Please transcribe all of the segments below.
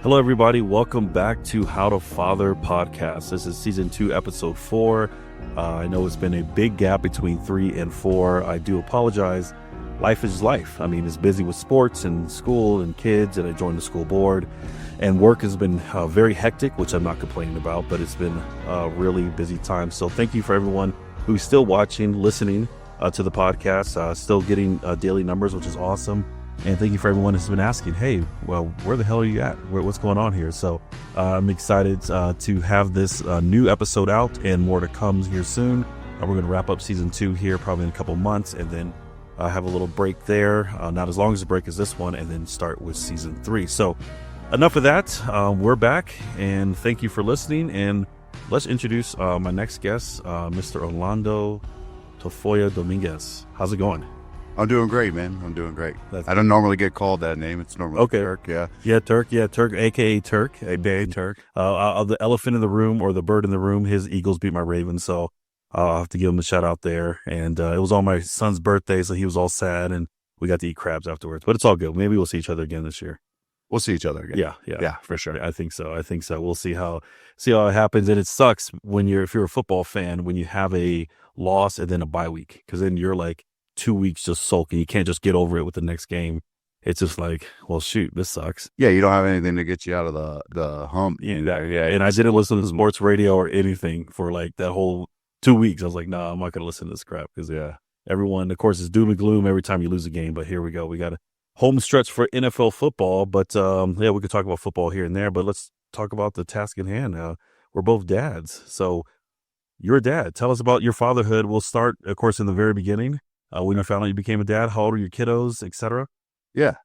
Hello, everybody. Welcome back to How to Father podcast. This is season 2, episode 4. I know it's been a big gap between 3 and 4. I do apologize. Life is life. I mean, it's busy with sports and school and kids, and I joined the school board. And work has been very hectic, which I'm not complaining about, but it's been a really busy time. So thank you for everyone who's still watching, listening to the podcast, still getting daily numbers, which is awesome. And thank you for everyone who's been asking, hey, well, where the hell are you at? What's going on here? So I'm excited to have this new episode out and more to come here soon. We're going to wrap up season 2 here probably in a couple months and then have a little break there. Not as long as a break as this one, and then start with season 3. So enough of that. We're back and thank you for listening. And let's introduce my next guest, Mr. Orlando Tafoya Dominguez. How's it going? I'm doing great, man. I'm doing great. I don't normally get called that name. It's normally Turk, yeah. Yeah, Turk, a.k.a. Turk, Turk. The elephant in the room or the bird in the room, his Eagles beat my Ravens, so I'll have to give him a shout out there. And it was on my son's birthday, so he was all sad, and we got to eat crabs afterwards. But it's all good. Maybe we'll see each other again this year. We'll see each other again. Yeah, for sure. I think so. We'll see how it happens. And it sucks if you're a football fan, when you have a loss and then a bye week, because then you're like 2 weeks just sulking. You can't just get over it with the next game. It's just like, well, shoot, this sucks. Yeah, you don't have anything to get you out of the hump. Yeah, and I didn't listen to sports radio or anything for like that whole 2 weeks. I was like, nah, I'm not going to listen to this crap because, everyone, of course, is doom and gloom every time you lose a game. But here we go. We got a home stretch for NFL football. But, we could talk about football here and there. But let's talk about the task in hand. We're both dads. So you're a dad. Tell us about your fatherhood. We'll start, of course, in the very beginning. When you found out you became a dad, how old were your kiddos, etc.? Yeah.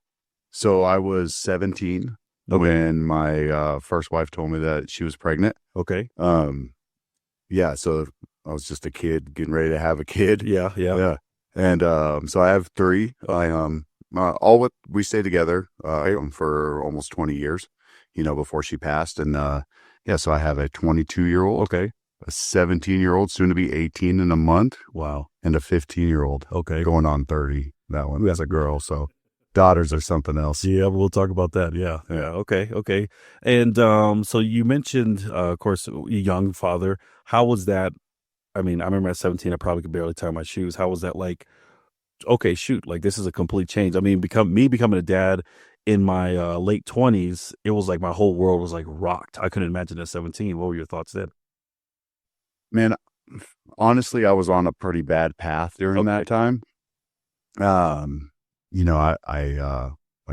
So I was 17 when my first wife told me that she was pregnant. Okay. Yeah. So I was just a kid getting ready to have a kid. Yeah. And so I have 3. We stayed together for almost 20 years, before she passed. And so I have a 22-year-old. Okay. A 17-year-old, soon to be 18 in a month. Wow. And a 15-year-old. Okay. Going on 30. That one. That's a girl. So daughters are something else. Yeah, we'll talk about that. Yeah. Okay. And so you mentioned, of course, a young father. How was that? I mean, I remember at 17, I probably could barely tie my shoes. How was that like? Okay, shoot, like this is a complete change. I mean, becoming a dad in my late 20s, it was like my whole world was like rocked. I couldn't imagine at 17. What were your thoughts then? Man, honestly, I was on a pretty bad path during that time. I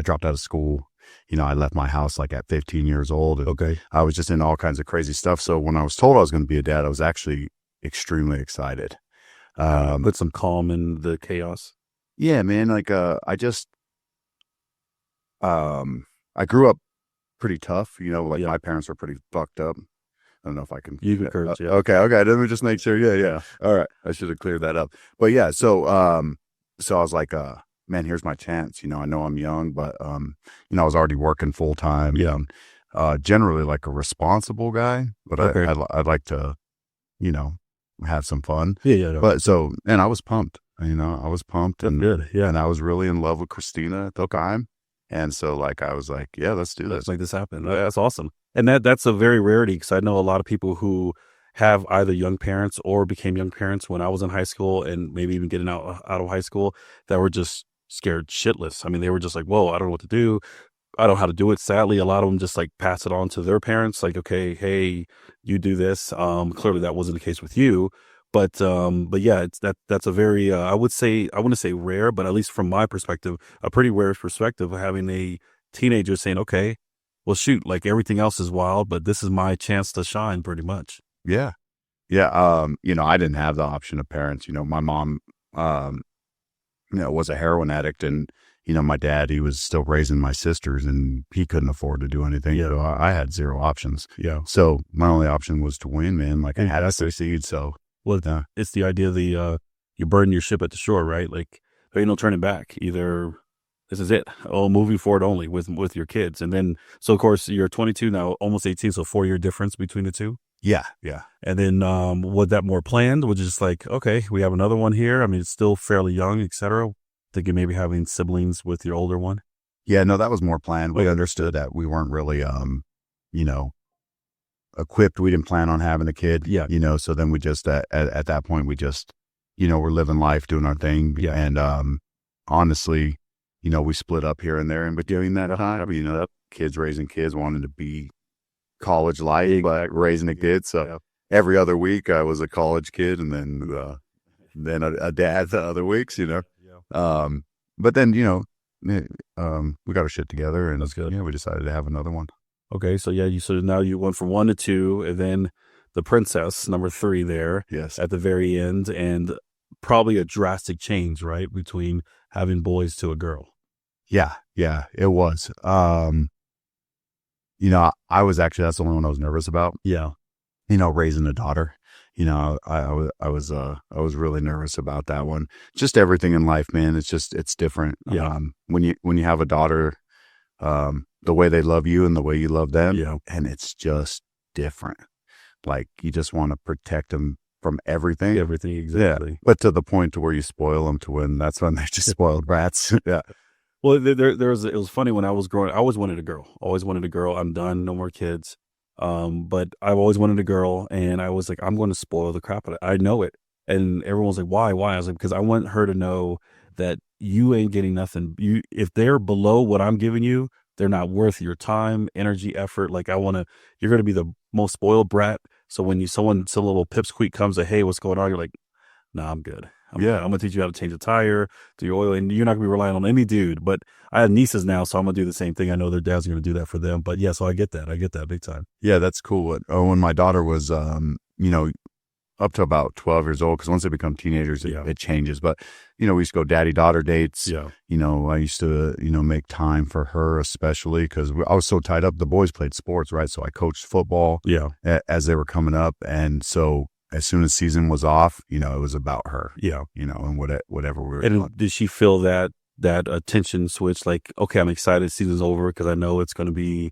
dropped out of school. I left my house like at 15 years old. And I was just in all kinds of crazy stuff. So when I was told I was going to be a dad, I was actually extremely excited. Put some calm in the chaos. Yeah, man. Like, I grew up pretty tough. My parents were pretty fucked up. I don't know if I can. You can curse, yeah. Okay. Let me just make sure. Yeah. All right. I should have cleared that up. But yeah, so I was like, man, here's my chance. I know I'm young, but I was already working full time. Yeah. And, generally like a responsible guy, but I'd like to, have some fun. Yeah. But and I was pumped. I was pumped and good. Yeah. And I was really in love with Christina at the time. And so I was like, yeah, let's do this. Let's make this happen. That's awesome. And that's a very rarity, because I know a lot of people who have either young parents or became young parents when I was in high school and maybe even getting out of high school that were just scared shitless. I mean, they were just like, whoa, I don't know what to do. I don't know how to do it. Sadly, a lot of them just like pass it on to their parents. Like, okay, hey, you do this. Clearly that wasn't the case with you. But yeah, that's a very, I wouldn't say rare, but at least from my perspective, a pretty rare perspective of having a teenager saying, okay, well, shoot, like everything else is wild, but this is my chance to shine pretty much. Yeah. I didn't have the option of parents. My mom, was a heroin addict, and, my dad, he was still raising my sisters, and he couldn't afford to do anything. Yeah. So I had 0 options. Yeah. So my only option was to win, man. Like I had to succeed. So. Well, it's the idea of you burn your ship at the shore, right? Like there ain't no turning back. Either this is it. Moving forward only with your kids. And then, so of course you're 22 now, almost 18. So 4-year difference between the two. Yeah. And then, was that more planned? Was it just like, okay, we have another one here. I mean, it's still fairly young, etc. Thinking maybe having siblings with your older one. Yeah, no, that was more planned. We understood that we weren't really, you know, equipped. We didn't plan on having a kid. Yeah. You know, so then we just at that point we just, you know, we're living life, doing our thing. Yeah. And honestly, you know, we split up here and there in between that time. You know, kids raising kids, wanting to be college life, but raising a kid. So every other week I was a college kid, and then a dad the other weeks. You know, but then you know, we got our shit together, and that's good. Yeah, we decided to have another one. Okay, so yeah, so now you went from 1 to 2, and then the princess number 3 there. Yes, at the very end, and probably a drastic change, right, between having boys to a girl. Yeah, it was. You know, I was actually, that's the only one I was nervous about. Yeah, you know, raising a daughter. You know, I was really nervous about that one. Just everything in life, man. It's different. Yeah. When you have a daughter, the way they love you and the way you love them, Yeah. and it's just different. Like you just want to protect them from everything. Everything, exactly. Yeah. But to the point to where you spoil them to when that's when they're just spoiled brats. Yeah. Well, it was funny when I was growing. I always wanted a girl. Always wanted a girl. I'm done. No more kids. But I've always wanted a girl, and I was like, I'm going to spoil the crap out of it. I know it. And everyone's like, why? I was like, because I want her to know that you ain't getting nothing. If they're below what I'm giving you, they're not worth your time, energy, effort. Like you're going to be the most spoiled brat. So when some little pipsqueak comes to, hey, what's going on? You're like, nah, I'm good. I'm going to teach you how to change a tire, do your oil, and you're not going to be relying on any dude. But I have nieces now, so I'm going to do the same thing. I know their dads are going to do that for them. But yeah, so I get that. I get that big time. Yeah, that's cool. When my daughter was, you know, up to about 12 years old, because once they become teenagers, it changes. But, you know, we used to go daddy-daughter dates. Yeah. You know, I used to, you know, make time for her, especially because I was so tied up. The boys played sports, right? So I coached football as they were coming up. And so as soon as season was off, you know, it was about her. Yeah. You know, and whatever we were doing. doing. Did she feel that attention switch? Like, okay, I'm excited season's over because I know it's going to be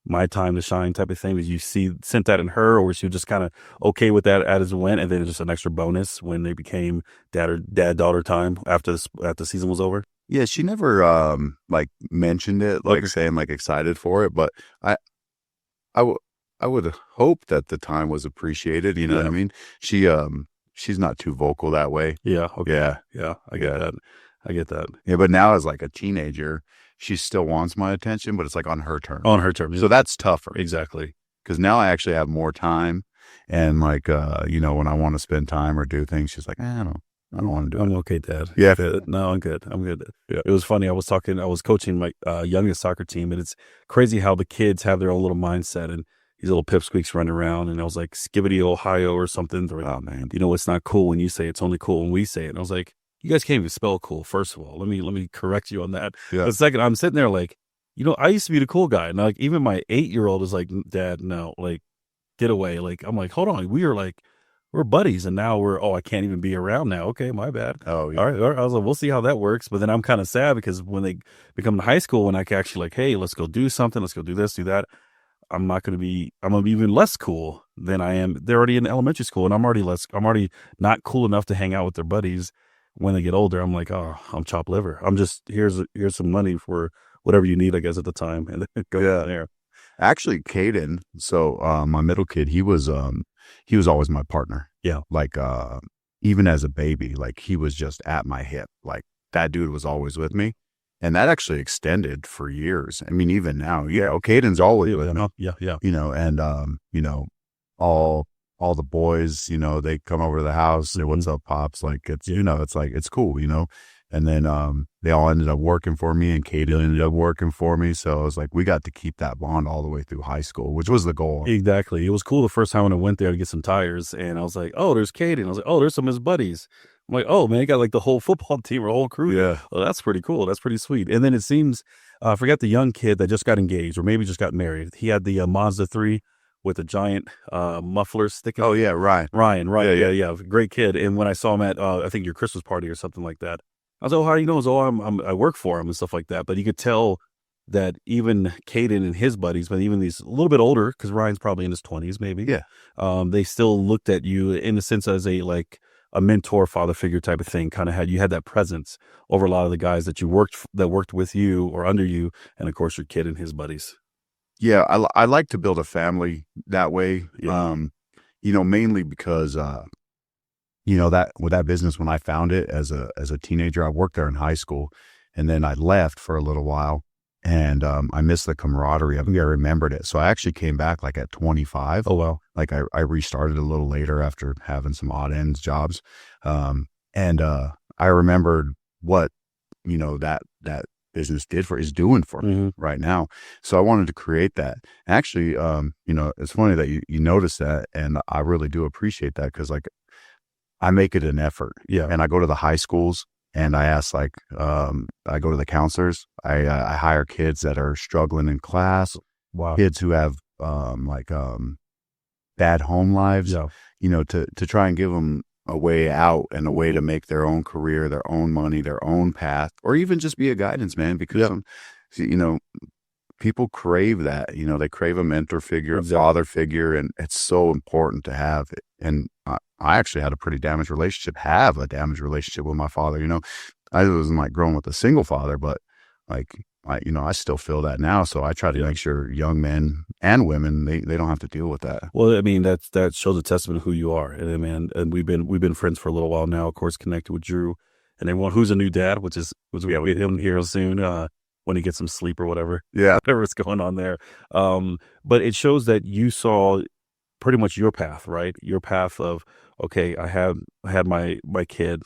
my time to shine type of thing. Did you sense that in her, or was she just kind of okay with that as it went, and then just an extra bonus when they became dad-daughter time after the season was over? Yeah, she never like mentioned it, like saying like excited for it, but I would hope that the time was appreciated. You know what I mean? She's not too vocal that way. Yeah. Okay. Yeah. I get that. Yeah, but now as like a teenager, she still wants my attention, but it's like on her terms. On her terms. So that's tougher. Exactly. Because now I actually have more time, and like you know, when I want to spend time or do things, she's like, I don't want to do it. I'm okay, Dad. Yeah. No, I'm good. Yeah. It was funny. I was coaching my youngest soccer team, and it's crazy how the kids have their own little mindset, and these little pipsqueaks running around, and I was like, Skibbity, Ohio or something. Like, oh man, you know, it's not cool when you say it. It's only cool when we say it. And I was like, you guys can't even spell cool. First of all, let me correct you on that. Yeah. But second, I'm sitting there like, you know, I used to be the cool guy. And like, even my 8-year-old is like, Dad, no, like, get away. Like, I'm like, hold on. We're buddies. And now I can't even be around now. Okay, my bad. Oh, yeah. All right. I was like, we'll see how that works. But then I'm kind of sad because when they become in high school, when I can actually like, hey, let's go do something. Let's go do this, do that. I'm going to be even less cool than I am. They're already in elementary school, and I'm already not cool enough to hang out with their buddies. When they get older, I'm like, oh, I'm chopped liver. I'm just, here's some money for whatever you need, I guess, at the time. And then go from there. Actually, Caden, so my middle kid, he was always my partner. Yeah. Like even as a baby, like he was just at my hip. Like that dude was always with me. And that actually extended for years. I mean, even now, Caden's always with me. Yeah. You know, and you know, all the boys, you know, they come over to the house, say, what's up, Pops? Like, it's, you know, it's like, it's cool, you know? And then they all ended up working for me, and Katie ended up working for me. So it was like, we got to keep that bond all the way through high school, which was the goal. Exactly. It was cool the first time when I went there to get some tires, and I was like, oh, there's Katie. And I was like, oh, there's some of his buddies. I'm like, oh, man, he got like the whole football team or whole crew. Yeah. Well, that's pretty cool. That's pretty sweet. And then it seems, I forgot the young kid that just got engaged or maybe just got married. He had the Mazda 3 with a giant muffler sticking. Oh, yeah, Ryan. Yeah. Great kid. And when I saw him at, I think your Christmas party or something like that, I was like, oh, how do you know? I work for him and stuff like that. But you could tell that even Caden and his buddies, but even these a little bit older, because Ryan's probably in his 20s maybe. Yeah. They still looked at you in a sense as a like a mentor, father figure type of thing. Kind of you had that presence over a lot of the guys that that worked with you or under you, and of course your kid and his buddies. Yeah, I like to build a family that way. Yeah. Mainly because that with that business, when I found it as a teenager, I worked there in high school, and then I left for a little while, and I missed the camaraderie. I think I remembered it, so I actually came back like at 25. Oh wow. Like I restarted a little later after having some odd ends jobs, and I remembered what that business is doing for me Mm-hmm. right now. So I wanted to create that. Actually, it's funny that you noticed that, and I really do appreciate that because like I make it an effort. Yeah. And I go to the high schools and I ask I go to the counselors. I hire kids that are struggling in class, Wow. kids who have bad home lives, Yeah. to try and give them a way out and a way to make their own career, their own money, their own path, or even just be a guidance man because, people crave that, they crave a mentor figure, Exactly. a father figure, and it's so important to have it. And I actually have a damaged relationship with my father. I wasn't like growing with a single father, but like, I still feel that now. So I try to make sure young men and women, they don't have to deal with that. Well, I mean, that shows a testament of who you are. And man, and we've been friends for a little while now, of course, connected with Drew and everyone who's a new dad, which we get him here soon, when he gets some sleep or whatever. Yeah. Whatever's going on there. But it shows that you saw pretty much your path, right? Your path of, okay, I had my kid.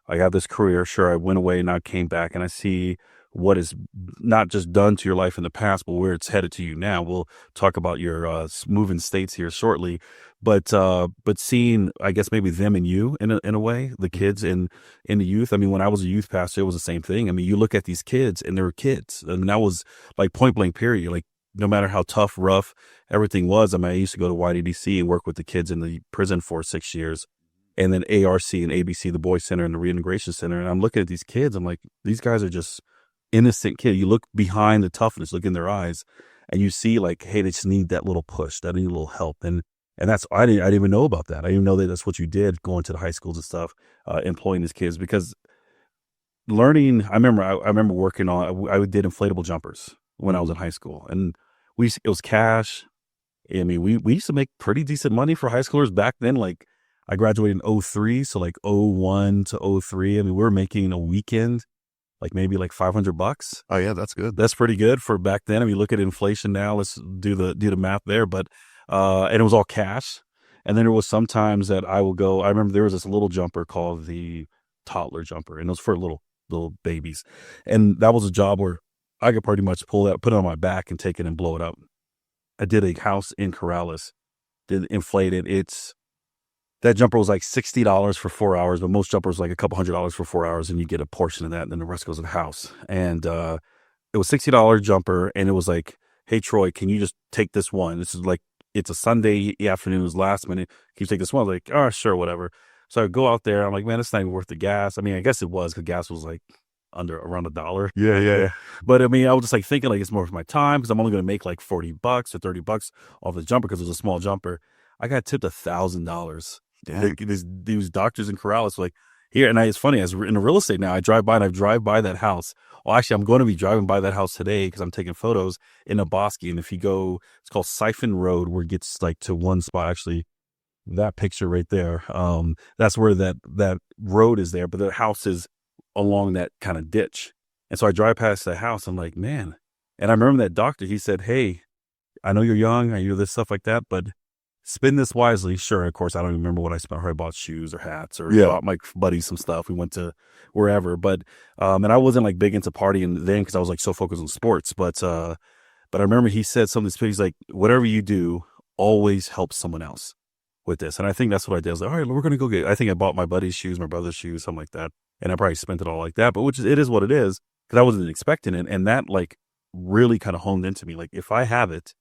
I have this career. Sure, I went away and I came back and I see what is not just done to your life in the past, but where it's headed to you now. We'll talk about your moving states here shortly, but seeing, I guess maybe them and you in a way, the kids in the youth. I mean, when I was a youth pastor, it was the same thing. I mean, you look at these kids and they're kids, and that was like point blank period. Like no matter how tough, rough everything was. I mean, I used to go to YDDC and work with the kids in the prison for 6 years. And then ARC and ABC, the Boys Center and the Reintegration Center. And I'm looking at these kids. I'm like, these guys are just innocent kids. You look behind the toughness, look in their eyes, and you see like, hey, they just need that little push, that need a little help. And that's, I didn't even know about that. I didn't even know that that's what you did going to the high schools and stuff, employing these kids, because learning, I remember working on, I did inflatable jumpers when I was in high school, and it was cash. I mean, we used to make pretty decent money for high schoolers back then. Like I graduated in 03, so like 01 to 03. I mean, we were making a weekend, like maybe like $500. Oh yeah, that's good. That's pretty good for back then. I mean, look at inflation now. Let's do the math there. But and it was all cash. And then there was sometimes that I will go. I remember there was this little jumper called the toddler jumper, and it was for little babies. And that was a job where I could pretty much pull that, put it on my back, and take it and blow it up. I did a house in Corrales, did inflate it. That jumper was like $60 for 4 hours, but most jumpers like a couple $100s for 4 hours, and you get a portion of that, and then the rest goes to the house. And it was $60 jumper, and it was like, hey Troy, can you just take this one? This is like, it's a Sunday afternoon, it was last minute. Can you take this one? I was like, oh sure, whatever. So I go out there, I'm like, man, it's not even worth the gas. I mean, I guess it was, because gas was like around $1. Yeah. But I mean, I was just like thinking like it's more for my time, because I'm only going to make like $40 or $30 off the jumper because it was a small jumper. I got tipped $1,000. These doctors in Corrales were like, here, and it's funny, as in real estate now, I drive by that house. Well, actually, I'm going to be driving by that house today because I'm taking photos in a Bosque. And if you go, it's called Siphon Road, where it gets like to one spot. Actually, that picture right there, that's where that road is there, but the house is along that kind of ditch. And so I drive past that house. I'm like, man. And I remember that doctor, he said, hey, I know you're young, I know this stuff like that, but spend this wisely. Sure, of course, I don't even remember what I spent. I bought shoes or hats, or bought my buddies some stuff. We went to wherever, but and I wasn't like big into partying then because I was like so focused on sports. But I remember he said something. He's like, whatever you do, always help someone else with this. And I think that's what I did. I was like, all right, we're gonna go get. I think I bought my buddy's shoes, my brother's shoes, something like that, and I probably spent it all like that. But it is what it is, because I wasn't expecting it, and that like really kind of honed into me. Like if I have it.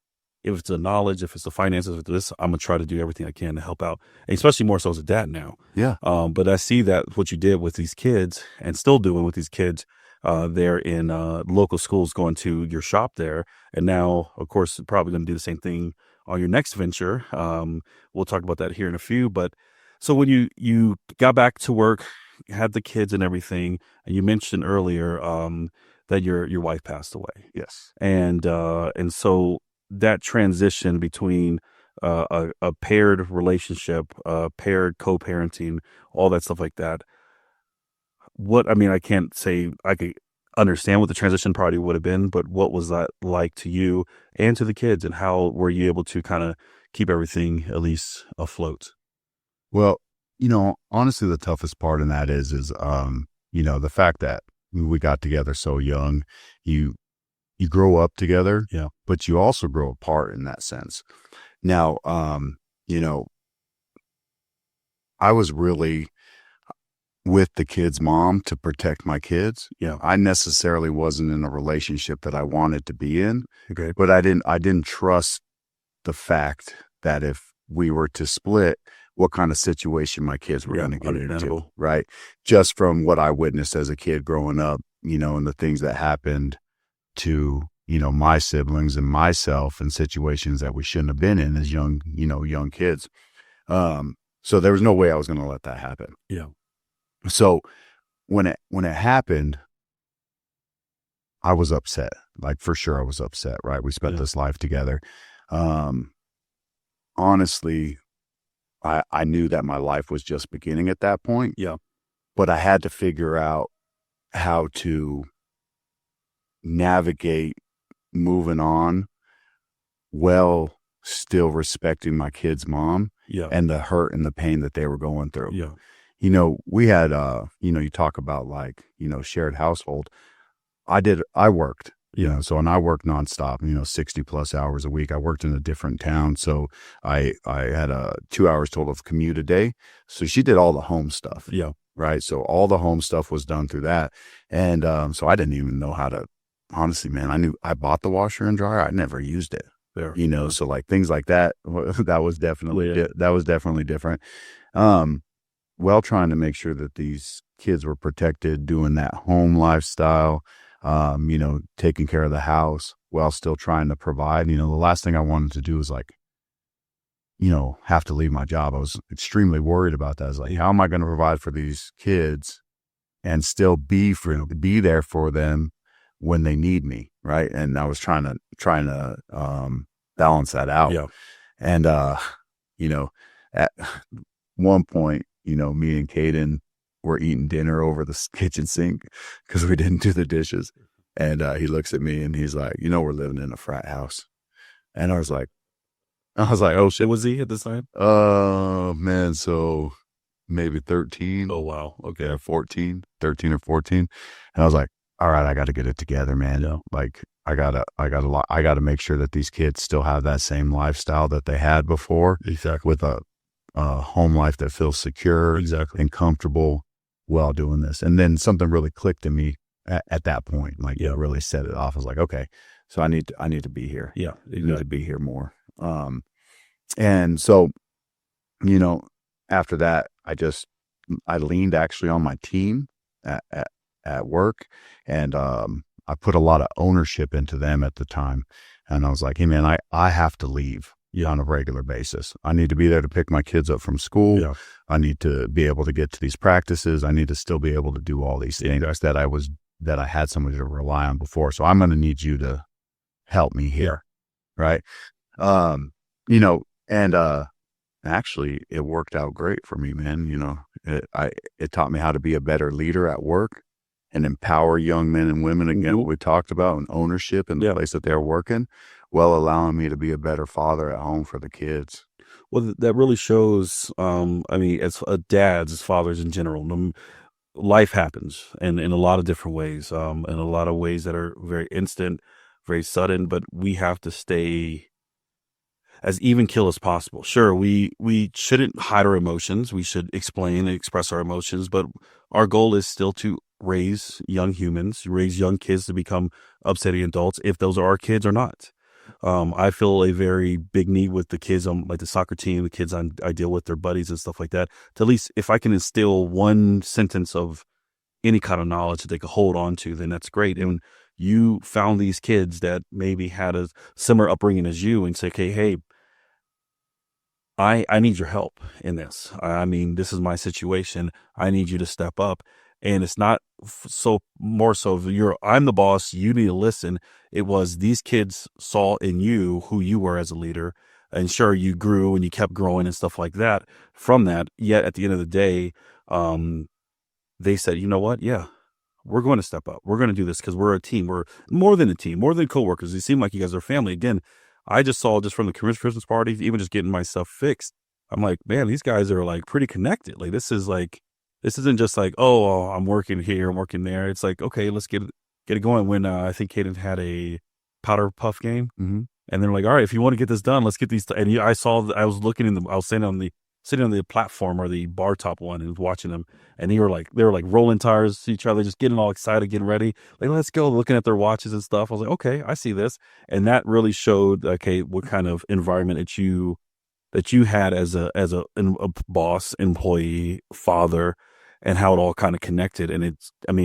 If it's the knowledge, if it's the finances, if it's this, I'm going to try to do everything I can to help out, and especially more so as a dad now. Yeah. But I see that what you did with these kids, and still doing with these kids, there in local schools, going to your shop there. And now, of course, probably going to do the same thing on your next venture. We'll talk about that here in a few. But So when you got back to work, you had the kids and everything, and you mentioned earlier that your wife passed away, Yes. and so that transition between a paired relationship, paired co-parenting, all that stuff like that. What I mean, I can't say I could understand what the transition probably would have been, but what was that like to you and to the kids, and how were you able to kind of keep everything at least afloat? Well, honestly, the toughest part in that is the fact that we got together so young. You you grow up together, Yeah, but you also grow apart in that sense. Now, you know, I was really with the kid's mom to protect my kids. yeah, I necessarily wasn't in a relationship that I wanted to be in, okay, but I didn't trust the fact that if we were to split, what kind of situation my kids were yeah, going to get into, understandable. right? Just from what I witnessed as a kid growing up, and the things that happened to, my siblings and myself in situations that we shouldn't have been in as young kids. So there was no way I was going to let that happen. Yeah, So when it happened, I was upset. Like for sure I was upset, right? We spent yeah, this life together. Um, honestly, I knew that my life was just beginning at that point, yeah, but I had to figure out how to navigate moving on while still respecting my kid's mom yeah, and the hurt and the pain that they were going through. yeah, We had, you talk about like, shared household. I worked, yeah, and I worked nonstop, 60 plus hours a week. I worked in a different town. So I had 2 hours total of commute a day. So she did all the home stuff, yeah, right? So all the home stuff was done through that. And so I didn't even know how to, honestly, man, I bought the washer and dryer. I never used it, there, so like things like that, that was definitely, yeah, that was definitely different. Um, well, trying to make sure that these kids were protected, doing that home lifestyle, taking care of the house while still trying to provide. The last thing I wanted to do was like, have to leave my job. I was extremely worried about that. I was like, how am I going to provide for these kids and still be there for them when they need me, right? And I was trying to balance that out. yeah, And you know, at one point, me and Caden were eating dinner over the kitchen sink because we didn't do the dishes. And he looks at me and he's like, we're living in a frat house. And I was like, oh What shit. was he at this time? Man, so maybe 13, Oh wow, yeah, okay, 14, 13 or 14. And I was like, all right, I got to get it together, man. yeah, Like I gotta make sure that these kids still have that same lifestyle that they had before exactly, with a home life that feels secure exactly, and comfortable while doing this. And then something really clicked in me at that point, like yeah, it really set it off. I was like, okay, so I need to be here. yeah, I need to exactly, be here more. And so, you know, after that, I leaned actually on my team at, at, at work, and I put a lot of ownership into them at the time. And I was like, hey man, I have to leave yeah, on a regular basis. I need to be there to pick my kids up from school. yeah, I need to be able to get to these practices. I need to still be able to do all these things that I had somebody to rely on before. So I'm going to need you to help me yeah, here. Right. Um, you know, and actually it worked out great for me, man. It taught me how to be a better leader at work and empower young men and women, again, mhm, what we talked about, and ownership in the yeah. place that they're working, while allowing me to be a better father at home for the kids. Well, that really shows. I mean, as dads, as fathers in general, life happens, and in a lot of different ways, in a lot of ways that are very instant, very sudden. But we have to stay as even kill as possible. Sure, we shouldn't hide our emotions. We should explain and express our emotions, but our goal is still to raise young humans, raise young kids to become upsetting adults, if those are our kids or not. I feel a very big need with the kids on like the soccer team, the kids I deal with, their buddies and stuff like that. To at least if I can instill one sentence of any kind of knowledge that they could hold on to, then that's great. And you found these kids that maybe had a similar upbringing as you and say, okay, hey, I need your help in this. I mean, this is my situation. I need you to step up. And it's not so more so I'm the boss. You need to listen. It was these kids saw in you who you were as a leader. And sure, you grew and you kept growing and stuff like that from that. Yet at the end of the day, they said, you know what? Yeah, we're going to step up. We're going to do this because we're a team. We're more than a team, more than coworkers. You seem like you guys are family. Again, I just saw just from the Christmas party, even just getting myself fixed. I'm like, man, these guys are like pretty connected. Like this isn't just like, oh, I'm working here, I'm working there. It's like, okay, let's get it going. When I think Caden had a powder puff game, and they're like, all right, if you want to get this done, let's get these. And I was looking I was sitting on the platform or the bar top one and watching them, and they were like rolling tires to each other, just getting all excited, getting ready, like let's go, looking at their watches and stuff. I was like, okay, I see this, and that really showed what kind of environment that you had as a boss, employee, father, and how it all kind of connected. And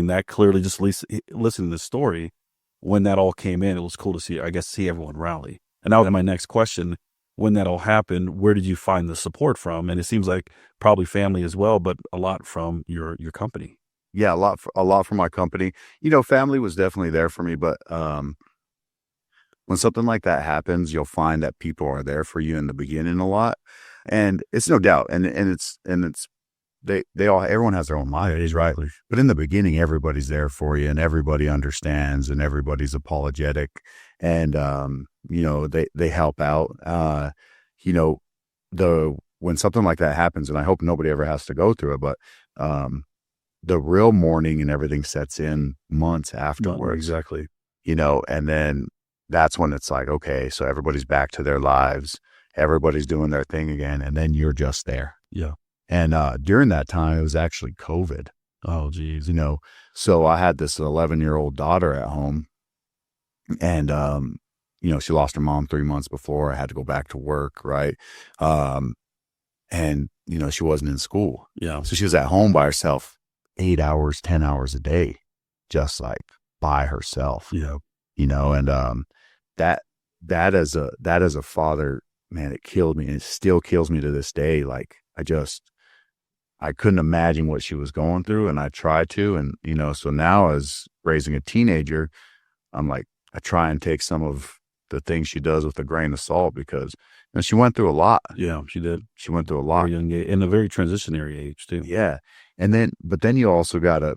that clearly just listening to the story when that all came in, it was cool to see everyone rally. And now my next question, when that all happened, where did you find the support from? And it seems like probably family as well, but a lot from your company. Yeah, a lot from my company. Family was definitely there for me, but when something like that happens, you'll find that people are there for you in the beginning a lot, and it's no doubt, and it's everyone has their own lives, right? But in the beginning, everybody's there for you, and everybody understands, and everybody's apologetic, and they help out. When something like that happens, and I hope nobody ever has to go through it, but the real mourning and everything sets in months afterwards. Exactly. And then that's when it's like, okay, so everybody's back to their lives, everybody's doing their thing again, and then you're just there. Yeah. And during that time, it was actually COVID. Oh, geez. So I had this 11-year-old daughter at home, and she lost her mom 3 months before. I had to go back to work, right? And she wasn't in school. Yeah. So she was at home by herself 8 hours, 10 hours a day, just like by herself. Yeah. And that as a father, man, it killed me, and it still kills me to this day. Like I couldn't imagine what she was going through, and I tried to, and so now as raising a teenager, I'm like, I try and take some of the things she does with a grain of salt, because she went through a lot. Yeah, she did. She went through a lot. Young age, in a very transitionary age too. Yeah. But then you also gotta,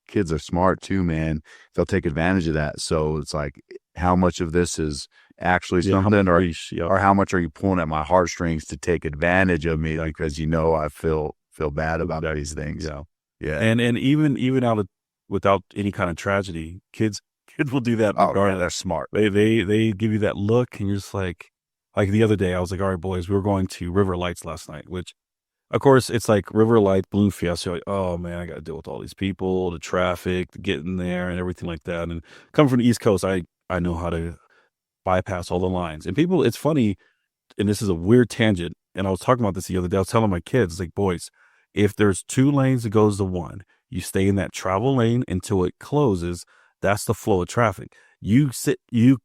kids are smart too, man. They'll take advantage of that. So it's like, how much of this is actually something, or how much are you pulling at my heartstrings to take advantage of me? Because I feel bad about these things. Yeah. Yeah. And even out of, without any kind of tragedy, kids will do that. Oh, yeah, they're smart. They give you that look, and you're just like the other day, I was like, all right, boys, we were going to River Lights last night, which of course it's like River Light Balloon Fiesta. You're like, oh man, I got to deal with all these people, the traffic, the getting there and everything like that. And coming from the East Coast, I know how to bypass all the lines. And people, it's funny, and this is a weird tangent, and I was talking about this the other day. I was telling my kids, like, boys, if there's 2 lanes that goes to 1, you stay in that travel lane until it closes. That's the flow of traffic. You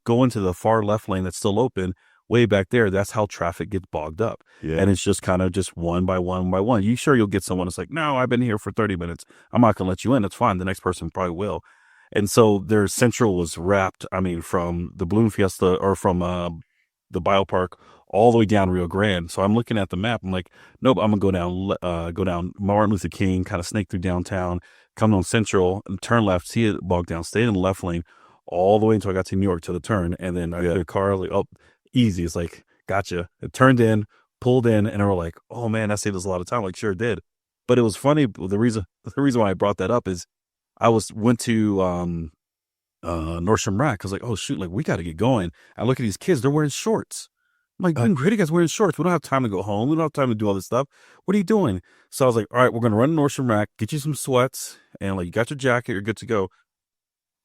go into the far left lane that's still open, way back there. That's how traffic gets bogged up. Yeah. And it's just kind of just one by one by one. You'll get someone that's like, no, I've been here for 30 minutes. I'm not going to let you in. That's fine. The next person probably will. And so their central was wrapped, from the Balloon Fiesta, or from the biopark all the way down Rio Grande. So I'm looking at the map. I'm like, nope, I'm going to go down Martin Luther King, kind of snake through downtown, come on Central, and turn left, see it bogged down, stay in the left lane all the way until I got to New York to the turn. And then I got a car, like, oh, easy. It's like, gotcha. It turned in, pulled in, and they were like, oh man, that saved us a lot of time. Like, sure it did. But it was funny. The reason why I brought that up is I went to Nordstrom Rack. I was like, oh shoot, like we got to get going. I look at these kids, they're wearing shorts. I'm like, great, you guys wearing shorts. We don't have time to go home. We don't have time to do all this stuff. What are you doing? So I was like, all right, we're going to run to Nordstrom Rack, get you some sweats, and like, you got your jacket, you're good to go.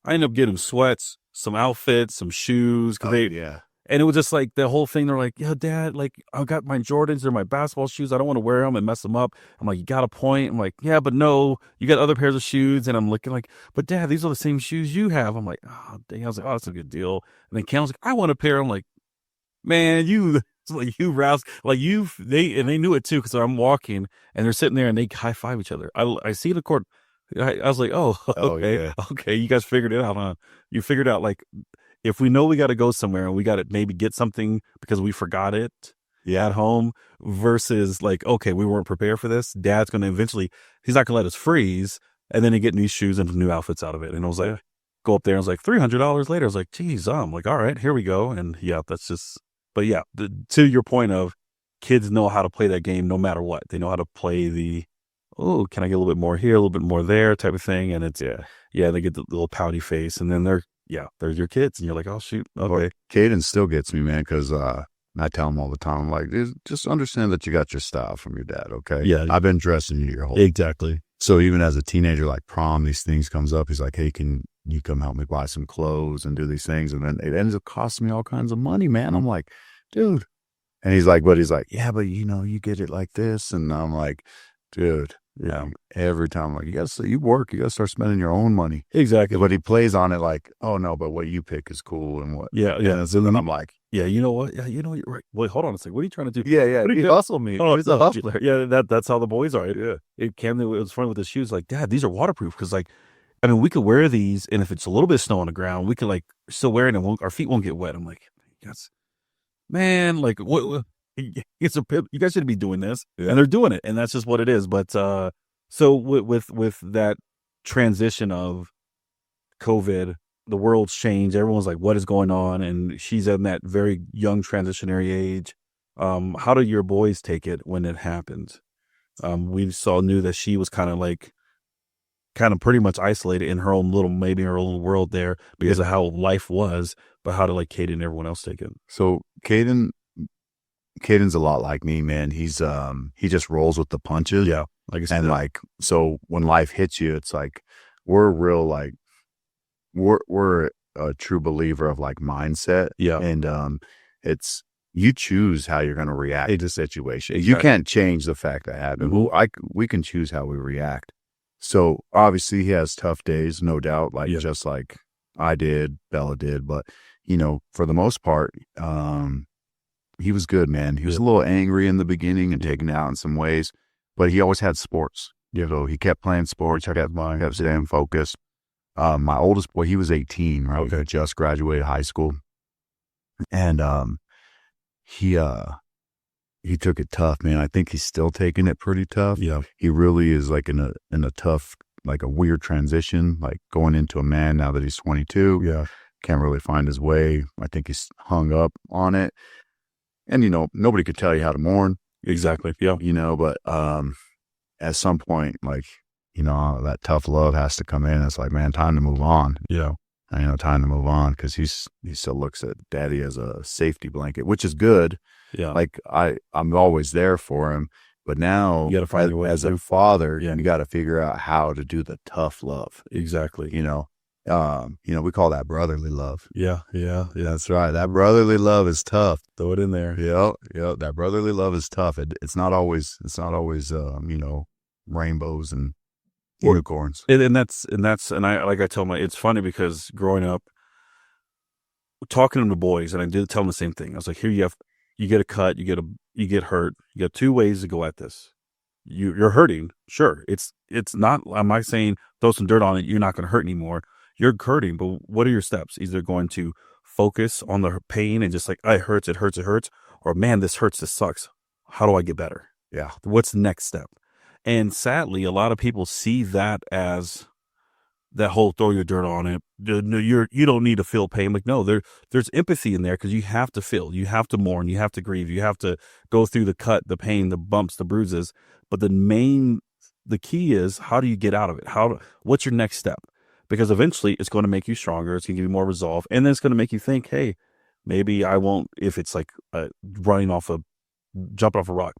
I ended up getting sweats, some outfits, some shoes. Yeah. And it was just like the whole thing. They're like, yeah, Dad, like I got my Jordans. They're my basketball shoes. I don't want to wear them and mess them up. I'm like, you got a point. I'm like, yeah, but no, you got other pairs of shoes. And I'm looking like, but Dad, these are the same shoes you have. I'm like, oh, dang. I was like, oh, that's a good deal. And then Cam was like, I want a pair. I'm like, man, like you rouse, like they knew it too because I'm walking and they're sitting there and they high five each other. I see the court. I was like, oh, Oh okay, yeah. okay, you guys figured it out, huh? You figured out like if we know we got to go somewhere and we got to maybe get something because we forgot it at home versus like, okay, we weren't prepared for this. Dad's going to eventually, he's not going to let us freeze. And then he get new shoes and new outfits out of it. And I was like, go up there and I was like, $300 later. I was like, geez, I'm like, all right, here we go. And yeah, that's just, but yeah, to your point of kids know how to play that game no matter what. They know how to play the, oh, can I get a little bit more here, a little bit more there type of thing. And it's, yeah, they get the little pouty face and then they're your kids. And you're like, oh, shoot. Okay. Well, Caden still gets me, man, because I tell him all the time, I'm like, just understand that you got your style from your dad, okay? Yeah. I've been dressing you your whole Exactly. So even as a teenager, like prom, these things comes up. He's like, hey, can you come help me buy some clothes and do these things? And then it ends up costing me all kinds of money, man. I'm like, dude. And he's like, yeah, but you get it like this. And I'm like, dude, every time, like, you work, you got to start spending your own money. Exactly. But he plays on it like, oh no, but what you pick is cool and what. Yeah. And so then I'm like, yeah, you know what? Yeah, you're right. Wait, hold on a second. What are you trying to do? yeah, What are he you hustled me. Oh, He's a hustler. Yeah, that's how the boys are. It was funny with the shoes. Like, Dad, these are waterproof because, like, I mean, we could wear these, and if it's a little bit of snow on the ground, we could like still wear it, and our feet won't get wet. I'm like, yes, man. Like, what? It's you guys should be doing this, and they're doing it, and that's just what it is. But so with that transition of COVID, the world's changed. Everyone's like, what is going on? And she's in that very young transitionary age. How do your boys take it when it happened? We knew that she was kind of pretty much isolated in her own maybe her own world there because of how life was, but how did like Caden and everyone else take it? So Caden's a lot like me, man. He just rolls with the punches. Yeah. Like I said, and like, so when life hits you, it's like, we're real, like, we're a true believer of like mindset. Yeah. And it's, you choose how you're going to react to situation. Exactly. You can't change the fact that happened. Mm-hmm. We can choose how we react. So obviously he has tough days, no doubt, like just like I did, Bella did, but for the most part, he was good, man. He was a little angry in the beginning and taken out in some ways, but he always had sports. So he kept playing sports, kept staying focused. My oldest boy, he was 18, right? Okay. He just graduated high school. And he took it tough, man. I think he's still taking it pretty tough. Yeah. He really is like in a tough, like a weird transition, like going into a man now that he's 22. Yeah. Can't really find his way. I think he's hung up on it. And, nobody could tell you how to mourn. Exactly. Yeah. But at some point, like, that tough love has to come in. It's like, man, time to move on. Yeah. Time to move on because he still looks at daddy as a safety blanket, which is good. Yeah. Like I'm always there for him, but now you got to find your way as a father, you got to figure out how to do the tough love. Exactly. We call that brotherly love. Yeah. That's right. That brotherly love is tough. Throw it in there. Yeah. That brotherly love is tough. It's not always, rainbows and unicorns. And I tell it's funny because growing up, talking to the boys, and I did tell them the same thing. I was like, here you get a cut, you get hurt. You got two ways to go at this. You're hurting. Sure. It's not, I'm not saying throw some dirt on it. You're not going to hurt anymore. You're hurting, but what are your steps? Either going to focus on the pain and just like, it hurts, or man, this hurts, this sucks. How do I get better? Yeah. What's the next step? And sadly, a lot of people see that as that whole throw your dirt on it. You don't need to feel pain. Like, no, there's empathy in there because you have to feel, you have to mourn, you have to grieve, you have to go through the cut, the pain, the bumps, the bruises. But the key is, how do you get out of it? What's your next step? Because eventually it's going to make you stronger. It's going to give you more resolve. And then it's going to make you think, hey, maybe I won't, if it's like jumping off a rock,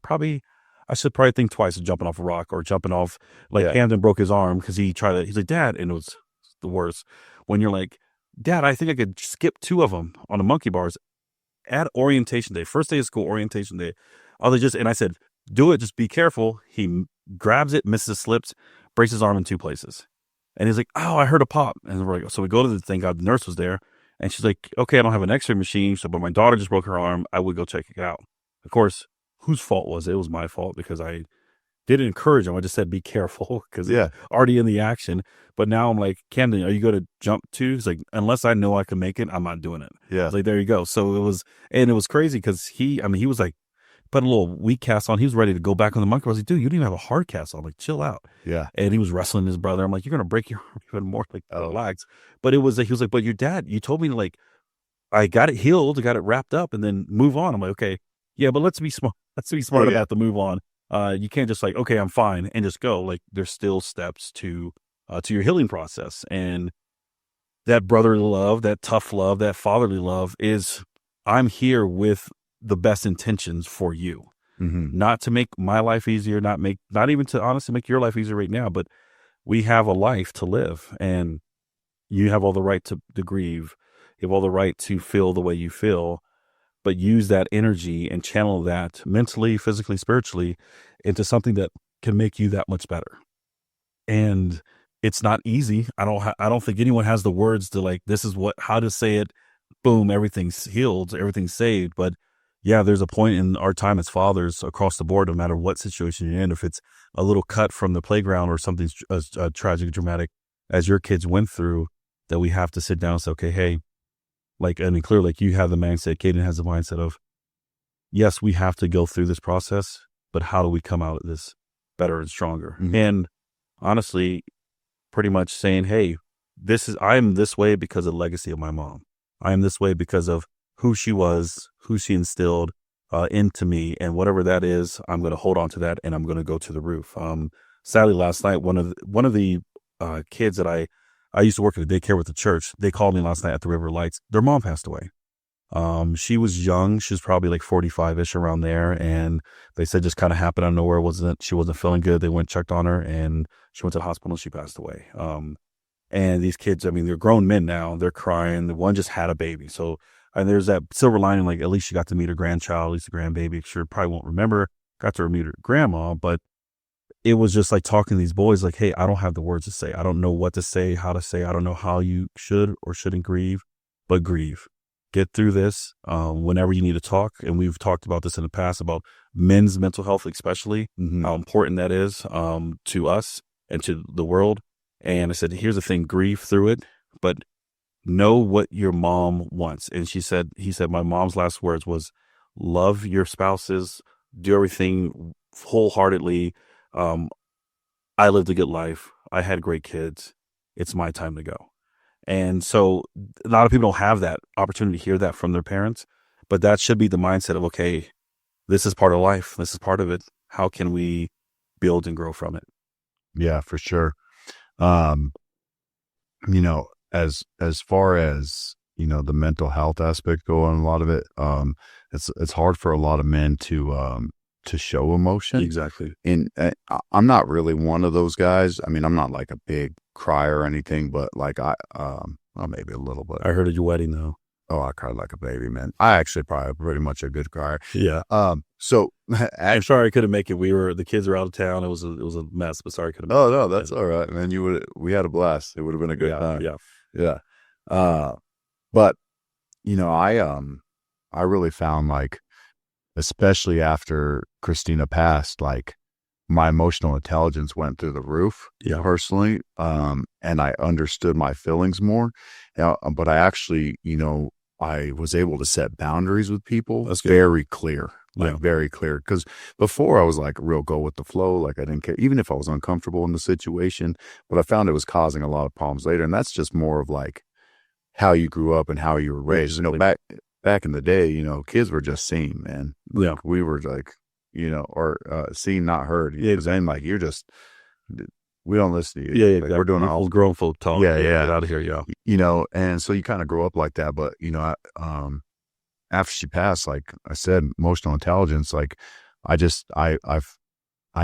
I should probably think twice of jumping off a rock or jumping off, like Camden broke his arm because he's like, Dad, and it was the worst when you're like, Dad, I think I could skip 2 of them on the monkey bars at orientation day, first day of school, orientation day. And I said, do it, just be careful. He grabs it, misses, slips, breaks his arm in 2 places. And he's like, oh, I heard a pop. And we're like, so we go to the thing, God, the nurse was there. And she's like, okay, I don't have an x-ray machine. But my daughter just broke her arm. I would go check it out. Of course, whose fault was it? It was my fault because I didn't encourage him. I just said, be careful because Yeah. already in the action. But now I'm like, Camden, are you going to jump too? He's like, unless I know I can make it, I'm not doing it. I Yeah. was like, there you go. So it was crazy because he was like, put a little weak cast on. He was ready to go back on the monkey. I was like, dude, you don't even have a hard cast on. Like, chill out. Yeah. And he was wrestling his brother. I'm like, you're going to break your arm even more. Like, Oh. relax. But he was like, but your dad, you told me to like, I got it healed, got it wrapped up, and then move on. I'm like, okay, yeah, but let's be smart. Let's be smart about to move on. You can't just like, okay, I'm fine, and just go. Like, there's still steps to your healing process, and that brotherly love, that tough love, that fatherly love is, I'm here with the best intentions for you, not to make my life easier, not even to honestly make your life easier right now, but we have a life to live, and you have all the right to grieve. You have all the right to feel the way you feel, but use that energy and channel that mentally, physically, spiritually into something that can make you that much better. And it's not easy. I don't think anyone has the words to like, this is how to say it. Boom, everything's healed, everything's saved. But yeah, there's a point in our time as fathers across the board, no matter what situation you're in, if it's a little cut from the playground or something as tragic, dramatic as your kids went through, that we have to sit down and say, okay, hey, like, I mean, clearly, like you have the mindset, Caden has the mindset of, yes, we have to go through this process, but how do we come out of this better and stronger? And honestly, pretty much saying, hey, I'm this way because of the legacy of my mom. I am this way because of who she was, who she instilled into me, and whatever that is, I'm going to hold on to that, and I'm going to go to the roof. Sadly, last night, one of the kids that I used to work at the daycare with the church. They called me last night at the River Lights. Their mom passed away. She was young. She was probably like 45-ish around there. And they said just kind of happened out of nowhere. She wasn't feeling good. They went and checked on her and she went to the hospital and she passed away. And these kids, I mean, they're grown men now. They're crying. The one just had a baby. So, and there's that silver lining, like at least she got to meet her grandchild, at least a grandbaby. Sure, probably won't remember, got to meet her grandma, but it was just like talking to these boys like, hey, I don't have the words to say. I don't know what to say, how to say. I don't know how you should or shouldn't grieve, but grieve. Get through this whenever you need to talk. And we've talked about this in the past about men's mental health, especially how important that is to us and to the world. And I said, here's the thing, grieve through it, but know what your mom wants. And he said, my mom's last words was, love your spouses, do everything wholeheartedly. I lived a good life. I had great kids. It's my time to go. And so a lot of people don't have that opportunity to hear that from their parents, but that should be the mindset of, okay, this is part of life. This is part of it. How can we build and grow from it? Yeah, for sure. As far as, the mental health aspect going, a lot of it, it's hard for a lot of men to show emotion. Exactly. And I'm not really one of those guys. I mean, I'm not like a big crier or anything, but like well, maybe a little bit. I heard at your wedding though. Oh, I cried like a baby, man. I actually probably pretty much a good crier. Yeah. So I'm sorry I couldn't make it. The kids were out of town. It was a mess, but sorry I couldn't make it. Oh no, that's all right, man. We had a blast. It would have been a good time. Yeah. But I really found like, especially after Christina passed, like my emotional intelligence went through the roof personally. And I understood my feelings more. But I actually, I was able to set boundaries with people. That's very clear. Very clear. Because before I was like a real go with the flow. Like I didn't care, even if I was uncomfortable in the situation, but I found it was causing a lot of problems later. And that's just more of like how you grew up and how you were raised. Back in the day, kids were just seen, man. Yeah. We were like, seen, not heard. Yeah. Then like, we don't listen to you. Yeah. Like, we're doing all grown folk talk. Yeah. Get out of here. Yeah. And so you kind of grow up like that. But, after she passed, like I said, emotional intelligence, like I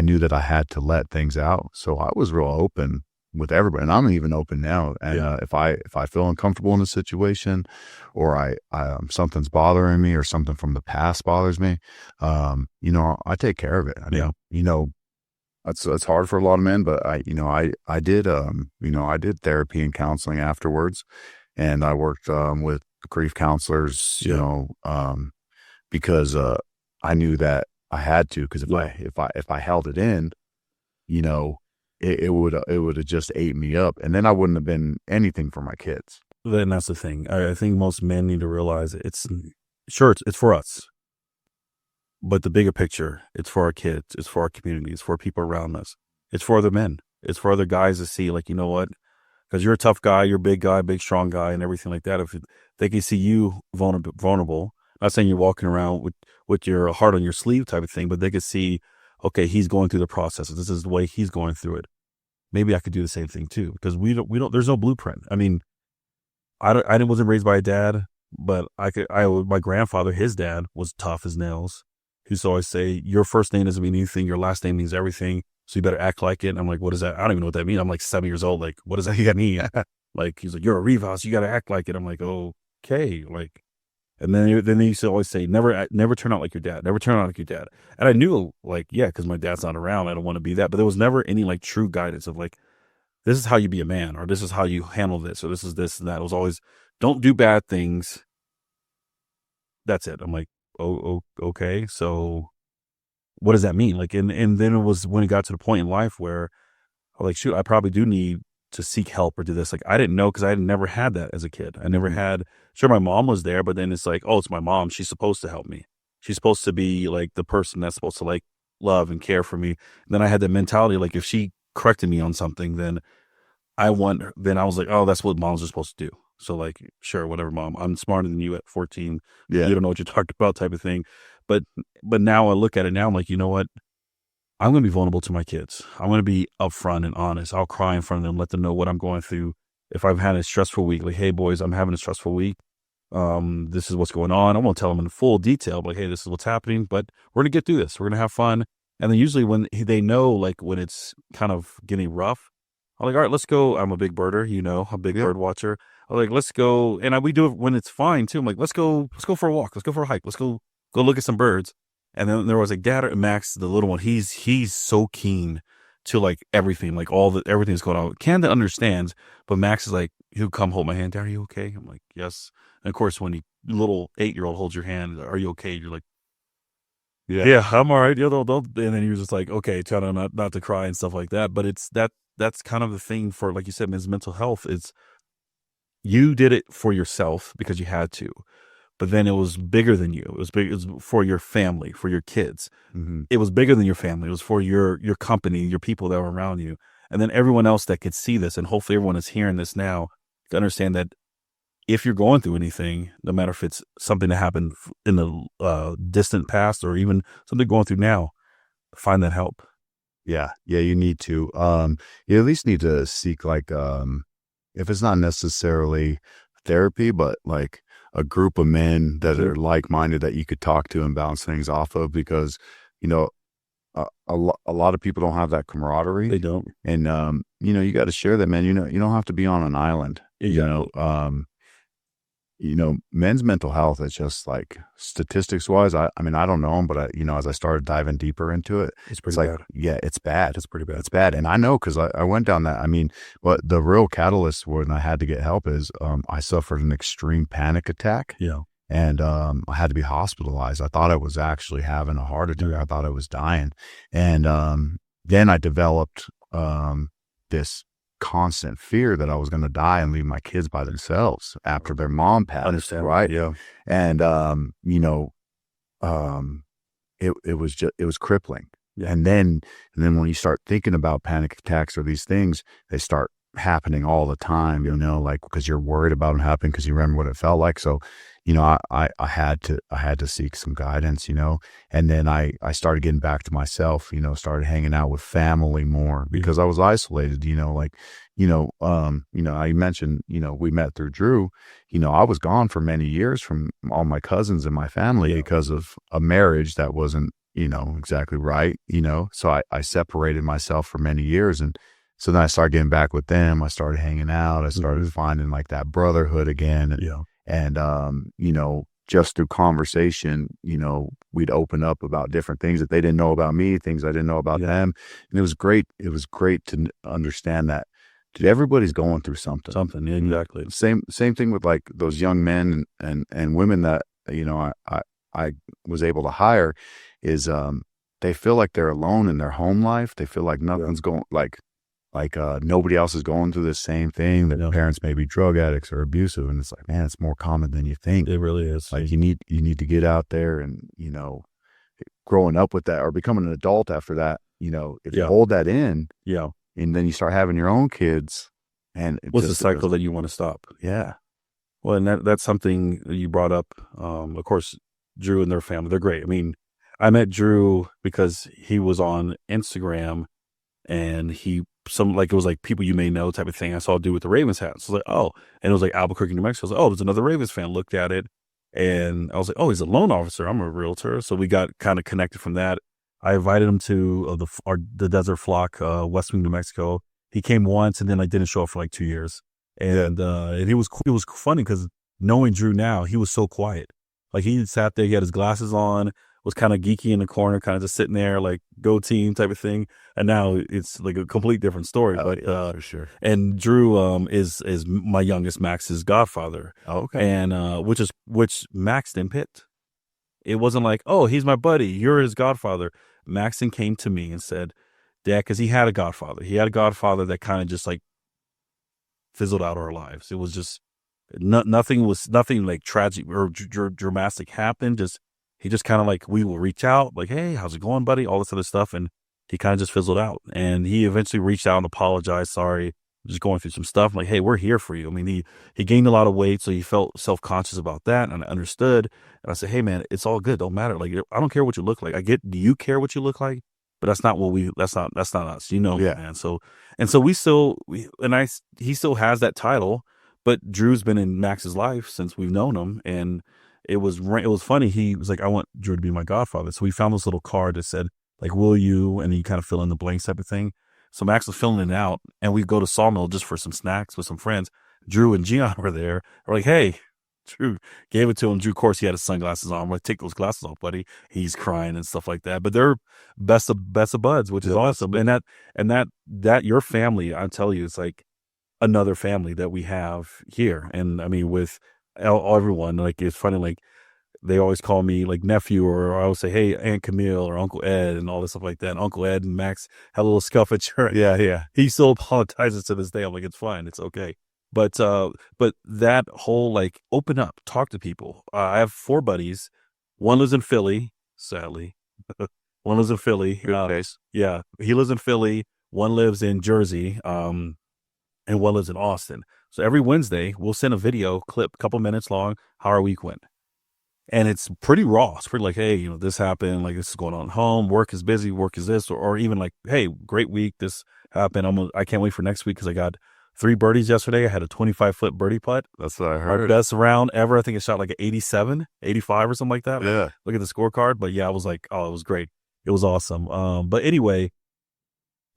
knew that I had to let things out. So I was real open with everybody, and I'm even open now. And if I feel uncomfortable in a situation, or I something's bothering me, or something from the past bothers me, I take care of it. That's hard for a lot of men, but I did therapy and counseling afterwards, and I worked with grief counselors, because I knew that I had to, because if I held it in, you know, it would have just ate me up, and then I wouldn't have been anything for my kids. Then that's the thing. I think most men need to realize it's sure it's for us, but the bigger picture, it's for our kids, it's for our community, it's for people around us, it's for other men, it's for other guys to see, like, you know what? Because you're a tough guy, you're a big guy, big strong guy, and everything like that. If they can see you vulnerable, not saying you're walking around with your heart on your sleeve type of thing, but they can see, okay, he's going through the process. This is the way he's going through it. Maybe I could do the same thing too, because we don't. There's no blueprint. I mean, I wasn't raised by a dad, but my grandfather, his dad was tough as nails. He used to always say, your first name doesn't mean anything, your last name means everything, so you better act like it. And I'm like, what is that? I don't even know what that means. I'm like 7 years old. Like, what does that mean? Like, he's like, you're a Rivas, you got to act like it. I'm like, okay. Like, and then they used to always say, never turn out like your dad. Never turn out like your dad. And I knew, like, yeah, because my dad's not around, I don't want to be that. But there was never any like true guidance of like, this is how you be a man, or this is how you handle this, or this is this and that. It was always, don't do bad things. That's it. I'm like, okay. So what does that mean? Like, and then it was when it got to the point in life where I was like, shoot, I probably do need to seek help or do this. Like, I didn't know, because I had never had that as a kid. I never had, sure, my mom was there, but then it's like, oh, it's my mom. She's supposed to help me. She's supposed to be like the person that's supposed to like love and care for me. And then I had the mentality, like, if she corrected me on something, then I was like, oh, that's what moms are supposed to do. So like, sure, whatever, mom, I'm smarter than you at 14. Yeah. You don't know what you're talking about type of thing. But now I look at it now, I'm like, you know what? I'm going to be vulnerable to my kids. I'm going to be upfront and honest. I'll cry in front of them, let them know what I'm going through. If I've had a stressful week, like, hey boys, I'm having a stressful week. This is what's going on. I won't tell them in full detail, but hey, this is what's happening, but we're going to get through this. We're going to have fun. And then usually when they know, like when it's kind of getting rough, I'm like, all right, let's go. I'm a big birder, a big bird watcher. I'm like, let's go. And we do it when it's fine too. I'm like, let's go for a walk. Let's go for a hike. Let's go look at some birds. And then there was like Dad, Max, the little one. He's so keen to like everything, like everything's going on. Camden understands, but Max is like, he'll come hold my hand. Dad, are you okay? I'm like, yes. And of course, when little 8-year-old holds your hand, are you okay? You're like, yeah, I'm all right. Don't. And then he was just like, okay, trying to not to cry and stuff like that. But it's that's kind of the thing for, like you said, men's mental health. It's, you did it for yourself because you had to. But then it was bigger than you. It was big. It was for your family, for your kids. Mm-hmm. It was bigger than your family. It was for your company, your people that were around you, and then everyone else that could see this. And hopefully, everyone is hearing this now to understand that if you're going through anything, no matter if it's something that happened in the distant past or even something going through now, find that help. Yeah, you need to. You at least need to seek like, if it's not necessarily therapy, but like a group of men that are like-minded that you could talk to and bounce things off of, because a lot of people don't have that camaraderie. They don't. And you got to share that, man. You don't have to be on an island. Men's mental health is just like, statistics wise, I mean, I don't know them, but as I started diving deeper into it, it's pretty like, bad. yeah, it's bad. It's pretty bad. It's bad. And I know, cause I went down that. I mean, what the real catalyst when I had to get help is, I suffered an extreme panic attack. Yeah. And, I had to be hospitalized. I thought I was actually having a heart attack. I thought I was dying. And, then I developed, this constant fear that I was going to die and leave my kids by themselves after their mom passed. Understand. Right. Yeah. And, it was crippling. Yeah. And then when you start thinking about panic attacks or these things, they start happening all the time, like, because you're worried about them happening because you remember what it felt like. So, I had to seek some guidance, and then I started getting back to myself, started hanging out with family more because I was isolated, I mentioned, we met through Drew, I was gone for many years from all my cousins and my family because of a marriage that wasn't, exactly right, so I separated myself for many years. And so then I started getting back with them. I started hanging out. I started finding like that brotherhood again. And just through conversation, we'd open up about different things that they didn't know about me, things I didn't know about them. And it was great. It was great to understand that, dude, everybody's going through something. Something, yeah, exactly. Same thing with like those young men and women that, I I was able to hire is they feel like they're alone in their home life. They feel like nothing's going nobody else is going through the same thing. Their parents may be drug addicts or abusive, and it's like, man, it's more common than you think. It really is. Like you need to get out there, and growing up with that or becoming an adult after that, if you hold that in, and then you start having your own kids, and what's the cycle that you want to stop? Yeah. Well, and that's something you brought up. Of course, Drew and their family, they're great. I mean, I met Drew because he was on Instagram, and it was like people you may know type of thing. I saw a dude with the Ravens hat. So I was like, oh, and it was like Albuquerque, New Mexico. I was like, oh, there's another Ravens fan. Looked at it, and I was like, oh, he's a loan officer. I'm a realtor. So we got kind of connected from that. I invited him to the Desert Flock, West Wing, New Mexico. He came once, and then I didn't show up for like 2 years. And it was funny because knowing Drew now, he was so quiet. Like he sat there, he had his glasses on, was kind of geeky in the corner, kind of just sitting there, like go team type of thing. And now it's like a complete different story. But for sure. And Drew is my youngest, Max's godfather. Oh, okay. And which Max didn't pick. It wasn't like, oh, he's my buddy, you're his godfather. Maxon came to me and said, Dad, because he had a godfather. He had a godfather that kind of just like fizzled out our lives. It was just nothing like tragic or dramatic happened. He just kind of like, we will reach out like, hey, how's it going, buddy? All this other stuff. And he kind of just fizzled out. And he eventually reached out and apologized. Sorry, I'm just going through some stuff. I'm like, hey, we're here for you. I mean, he gained a lot of weight, so he felt self-conscious about that. And I understood. And I said, hey man, it's all good. Don't matter. Like, I don't care what you look like. Do you care what you look like? But that's not that's not us, man. So he still has that title, but Drew's been in Max's life since we've known him. And it was funny. He was like, I want Drew to be my godfather. So we found this little card that said like, will you? And you kind of fill in the blanks type of thing. So Max was filling it out, and we go to Sawmill just for some snacks with some friends. Drew and Gian were there. We're like, hey, Drew, gave it to him. Drew, of course, he had his sunglasses on. I'm like, take those glasses off, buddy. He's crying and stuff like that. But they're best of buds, which is awesome. And that your family, I'm telling you, it's like another family that we have here. And I mean, with everyone, like, it's funny, like, they always call me like nephew, or I always say, hey, Aunt Camille or Uncle Ed and all this stuff like that. And Uncle Ed and Max had a little scuff at church. Yeah. He still apologizes to this day. I'm like, it's fine. It's okay. But that whole, like, open up, talk to people. I have 4 buddies. One lives in Philly, sadly. One lives in Philly. Good case. Yeah. He lives in Philly. One lives in Jersey. And one lives in Austin. So every Wednesday we'll send a video clip, a couple minutes long, how our week went. And it's pretty raw. It's pretty like, hey, this happened. Like, this is going on at home. Work is busy. Work is this. Or even like, hey, great week. This happened. I can't wait for next week because I got 3 birdies yesterday. I had a 25-foot birdie putt. That's what I heard. My best round ever. I think it shot like an 87, 85 or something like that. Yeah. Look at the scorecard. But yeah, I was like, oh, it was great. It was awesome. But anyway,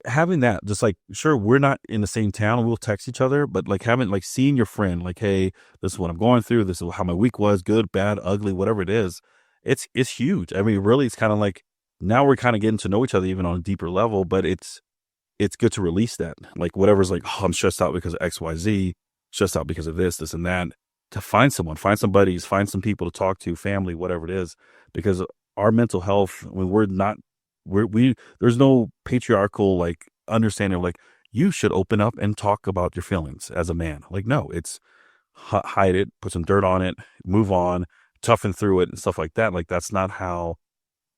having that, just like, sure, we're not in the same town and we'll text each other, but like seeing your friend, like, hey, this is what I'm going through. This is how my week was, good, bad, ugly, whatever it is. It's huge. I mean, really, it's kind of like now we're kind of getting to know each other even on a deeper level, but it's good to release that. Like, whatever's like, oh, I'm stressed out because of X, Y, Z, stressed out because of this and that, to find some buddies, find some people to talk to, family, whatever it is, because our mental health, when there's no patriarchal like understanding of like, you should open up and talk about your feelings as a man. Like, no, it's hide it, put some dirt on it, move on, toughen through it and stuff like that. Like, that's not how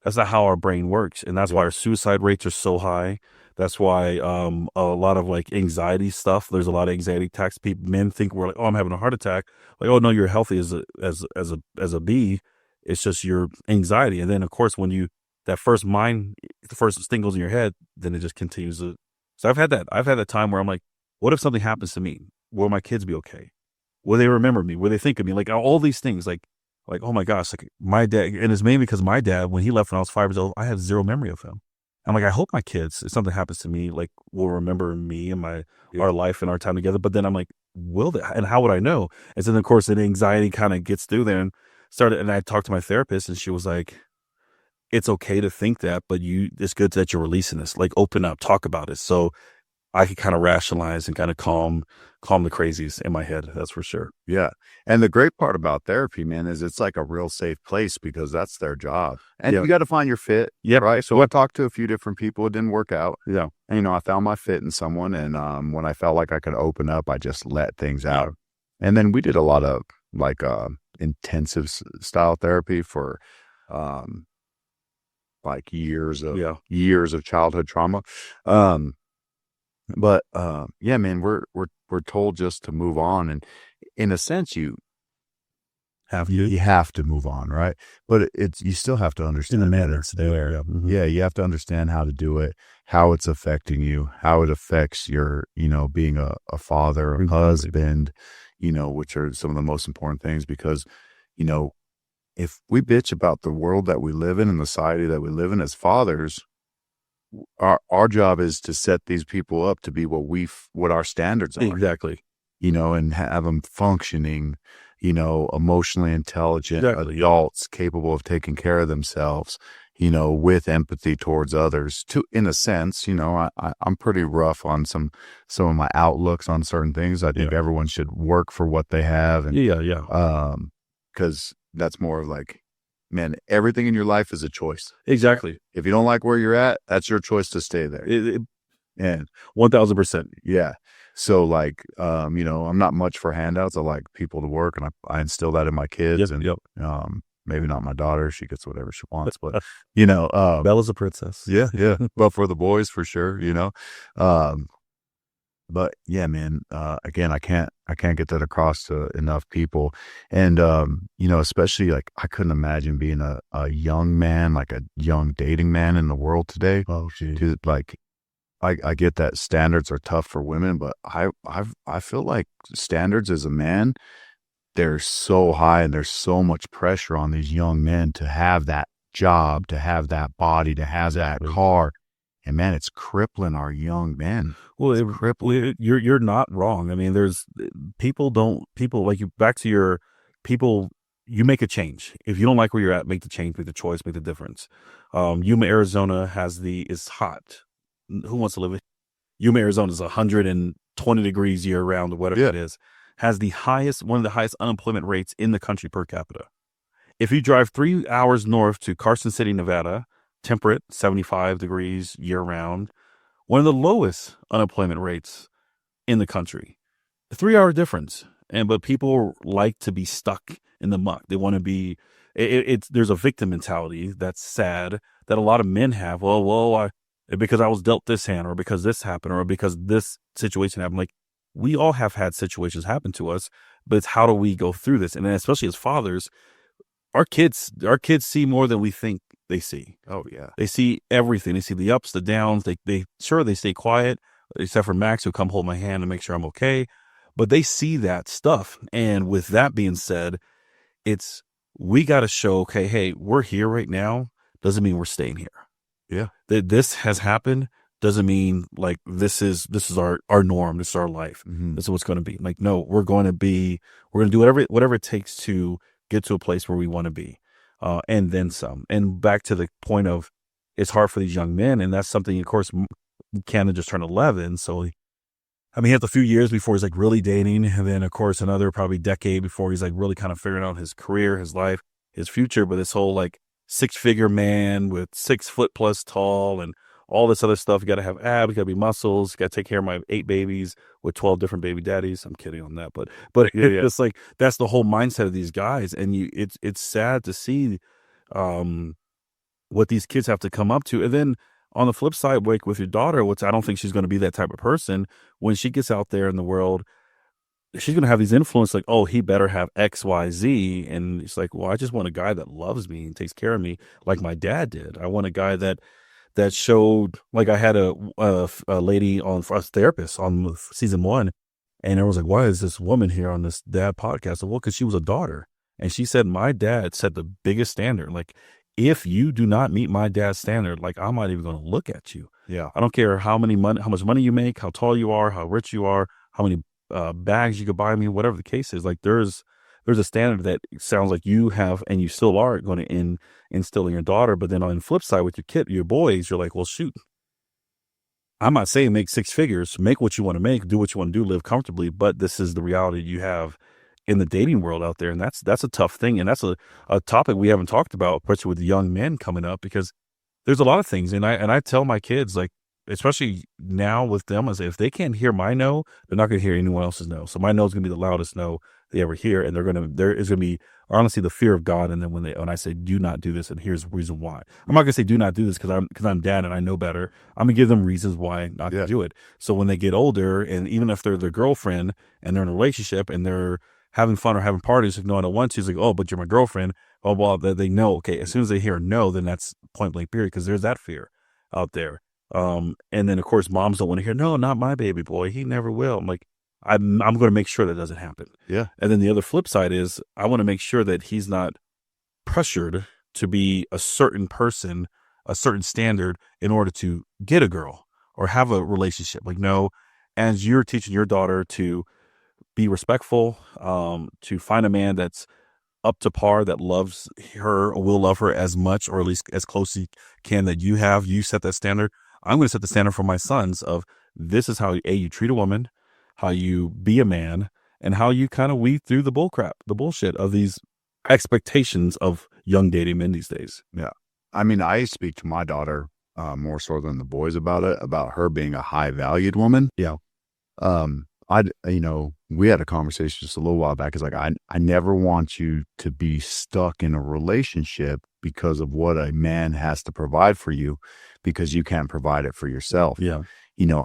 our brain works. And that's why our suicide rates are so high. That's why a lot of like anxiety stuff, there's a lot of anxiety attacks. Men think we're like, oh, I'm having a heart attack. Like, oh no, you're healthy as a bee. It's just your anxiety. And then of course, when the first thing goes in your head, then it just continues to. So I've had that time where I'm like, what if something happens to me? Will my kids be okay? Will they remember me? Will they think of me? Like, all these things, like, oh my gosh, like my dad, and it's mainly because my dad, when he left when I was 5 years old, I had zero memory of him. I'm like, I hope my kids, if something happens to me, like, will remember me and our life and our time together. But then I'm like, will they? And how would I know? And then of course, the anxiety kind of gets through there and I talked to my therapist, and she was like, it's okay to think that, but it's good that you're releasing this. Like, open up, talk about it. So I could kind of rationalize and kind of calm the crazies in my head. That's for sure. Yeah. And the great part about therapy, man, is it's like a real safe place because that's their job. And Yeah. you got to find your fit. Yeah. Right. So I talked to a few different people. It didn't work out. Yeah. And, I found my fit in someone. And when I felt like I could open up, I just let things out. And then we did a lot of like intensive style therapy for like years of childhood trauma. But yeah, man, we're told just to move on, and in a sense, you have to move on, right? But you still have to understand in the manner it's there. Yeah. Mm-hmm. Yeah, you have to understand how to do it, how it's affecting you, how it affects your, being a father, a husband, which are some of the most important things because, if we bitch about the world that we live in and the society that we live in as fathers, our job is to set these people up to be what our standards are. Exactly. And have them functioning, emotionally intelligent adults capable of taking care of themselves, with empathy towards others. In a sense, I'm pretty rough on some of my outlooks on certain things. I think everyone should work for what they have. And, because that's more of like, man, everything in your life is a choice. Exactly. If you don't like where you're at, that's your choice to stay there. And 1000%. Yeah. So like, I'm not much for handouts. I like people to work, and I instill that in my kids. Maybe not my daughter. She gets whatever she wants, but Bella's a princess. Yeah. Yeah. But for the boys, for sure, but yeah, man, again, I can't get that across to enough people. And, especially like, I couldn't imagine being a young man, like a young dating man in the world today. Oh, geez. Like, I get that standards are tough for women, but I feel like standards as a man, they're so high and there's so much pressure on these young men to have that job, to have that body, to have that car. And man, it's crippling our young men. Well, you're not wrong. I mean, there's people like you back to your people. You make a change. If you don't like where you're at, make the change, make the choice, make the difference. Yuma, Arizona is hot. Who wants to live in Yuma, Arizona? Is 120 degrees year round or whatever it is. Has one of the highest unemployment rates in the country per capita. If you drive 3 hours north to Carson City, Nevada, temperate, 75 degrees year round, one of the lowest unemployment rates in the country. A 3-hour difference. But people like to be stuck in the muck. They want to be, there's a victim mentality that's sad that a lot of men have. Because I was dealt this hand, or because this happened, or because this situation happened. Like, we all have had situations happen to us, but it's how do we go through this? And then especially as fathers, our kids see more than we think they see. Oh yeah. They see everything. They see the ups, the downs. They stay quiet, except for Max, who come hold my hand and make sure I'm okay. But they see that stuff. And with that being said, we got to show, okay, hey, we're here right now. Doesn't mean we're staying here. Yeah. That this has happened doesn't mean like this is our norm. This is our life. Mm-hmm. This is what's going to be. Like, no, we're going to do whatever it takes to get to a place where we want to be. And then some. And back to the point of, it's hard for these young men. And that's something, of course, Canada just turned 11. So, I mean, he has a few years before he's like really dating. And then, of course, another probably decade before he's like really kind of figuring out his career, his life, his future. But this whole like 6-figure man with 6 foot plus tall and all this other stuff. You got to have abs, you got to be muscles, you got to take care of my 8 babies with 12 different baby daddies. I'm kidding on that, but it's like, that's the whole mindset of these guys. And it's sad to see, what these kids have to come up to. And then on the flip side, like with your daughter, which I don't think she's going to be that type of person, when she gets out there in the world, she's going to have these influences like, oh, he better have X, Y, Z. And it's like, well, I just want a guy that loves me and takes care of me like my dad did. I want a guy that showed, like, I had a lady on, for us therapist on season 1, and everyone's like, why is this woman here on this dad podcast? Well, because she was a daughter. And she said, my dad set the biggest standard. Like, if you do not meet my dad's standard, like, I'm not even going to look at you. Yeah. I don't care how much money you make, how tall you are, how rich you are, how many bags you could buy me, whatever the case is. Like, there's a standard that sounds like you have, and you still are going to instill in your daughter. But then on the flip side with your boys, you're like, well, shoot, I'm not saying make six figures, make what you want to make, do what you want to do, live comfortably, but this is the reality you have in the dating world out there. And that's a tough thing. And that's a topic we haven't talked about, especially with the young men coming up, because there's a lot of things. And I tell my kids, like, especially now with them, I say, if they can't hear my no, they're not going to hear anyone else's no. So my no is going to be the loudest no they ever hear. And there is going to be honestly the fear of God. And then when I say, do not do this, and here's the reason why. I'm not going to say do not do this because I'm dad and I know better. I'm going to give them reasons why not to do it. So when they get older, and even if they're their girlfriend and they're in a relationship and they're having fun or having parties, if no, I don't want to, it's like, oh, but you're my girlfriend. Oh, well, they know, okay, as soon as they hear no, then that's point blank period, because there's that fear out there. And then of course moms don't want to hear, no, not my baby boy. He never will. I'm like, I'm going to make sure that doesn't happen. Yeah. And then the other flip side is I want to make sure that he's not pressured to be a certain person, a certain standard in order to get a girl or have a relationship. Like, no, as you're teaching your daughter to be respectful, to find a man that's up to par, that loves her or will love her as much, or at least as close as he can, that you set that standard. I'm going to set the standard for my sons of this is how you treat a woman, how you be a man, and how you kind of weed through the bullshit of these expectations of young dating men these days. Yeah. I mean, I speak to my daughter more so than the boys about it, about her being a high valued woman. Yeah. We had a conversation just a little while back. It's like, I never want you to be stuck in a relationship because of what a man has to provide for you, because you can't provide it for yourself. Yeah.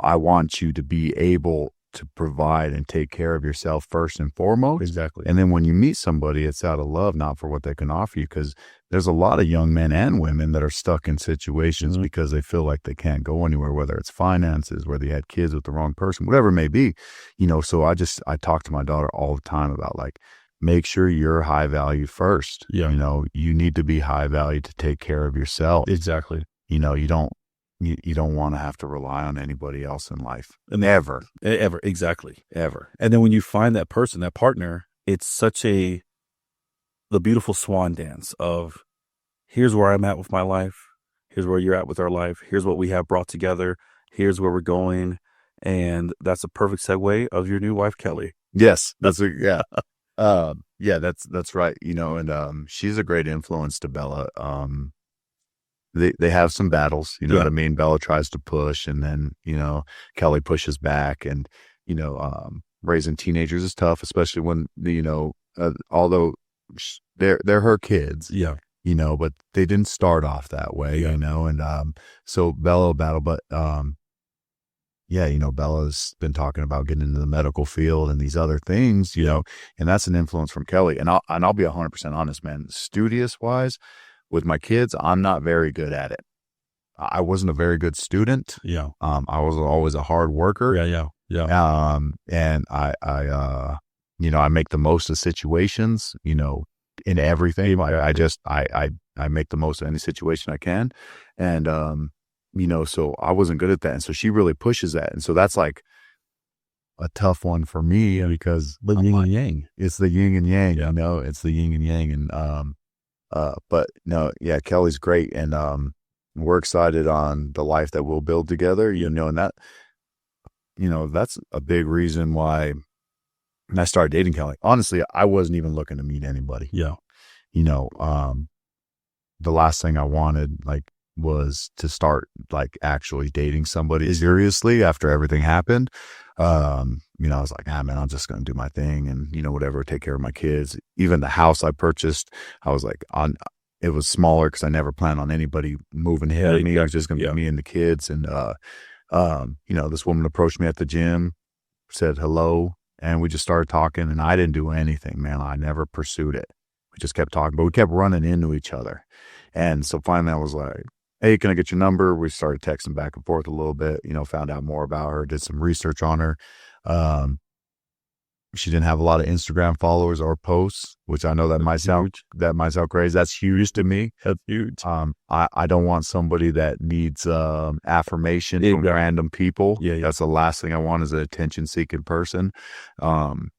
I want you to be able to provide and take care of yourself first and foremost. Exactly. And then when you meet somebody, it's out of love, not for what they can offer you. Because there's a lot of young men and women that are stuck in situations because they feel like they can't go anywhere, whether it's finances, whether they had kids with the wrong person, whatever it may be. So I talk to my daughter all the time about, like, make sure you're high value first. Yeah. You need to be high value to take care of yourself. Exactly. You don't want to have to rely on anybody else in life. Ever. Exactly. Ever. And then when you find that person, that partner, it's such the beautiful swan dance of, here's where I'm at with my life. Here's where you're at with our life. Here's what we have brought together. Here's where we're going. And that's a perfect segue of your new wife, Kelly. Yes. That's right. And she's a great influence to Bella. They have some battles, you know what I mean? Bella tries to push, and then, Kelly pushes back, and, raising teenagers is tough, especially when, although they're her kids, but they didn't start off that way, and, so Bella will battle, but, Bella's been talking about getting into the medical field and these other things, and that's an influence from Kelly. And I'll be 100% honest, man, studious wise, with my kids, I'm not very good at it. I wasn't a very good student. Yeah. I was always a hard worker. Yeah. And I make the most of situations, in everything. I make the most of any situation I can. And, so I wasn't good at that. And so she really pushes that. And so that's like a tough one for me, because the yin and yang. It's the yin and yang, it's the yin and yang. And, but no, yeah, Kelly's great. And, we're excited on the life that we'll build together, and that, that's a big reason why I started dating Kelly. Honestly, I wasn't even looking to meet anybody. Yeah. The last thing I wanted, was to start, actually dating somebody seriously after everything happened. I was like, man, I'm just going to do my thing and, whatever, take care of my kids. Even the house I purchased, I was like, it was smaller because I never planned on anybody moving ahead of me. It was just going to be me and the kids. And, this woman approached me at the gym, said hello, and we just started talking, and I didn't do anything, man. I never pursued it. We just kept talking, but we kept running into each other. And so finally I was like, hey, can I get your number? We started texting back and forth a little bit, found out more about her, did some research on her. She didn't have a lot of Instagram followers or posts, which I know that might sound crazy. That's huge to me. That's huge. I don't want somebody that needs affirmation from random people. Yeah. That's the last thing I want, is an attention-seeking person. And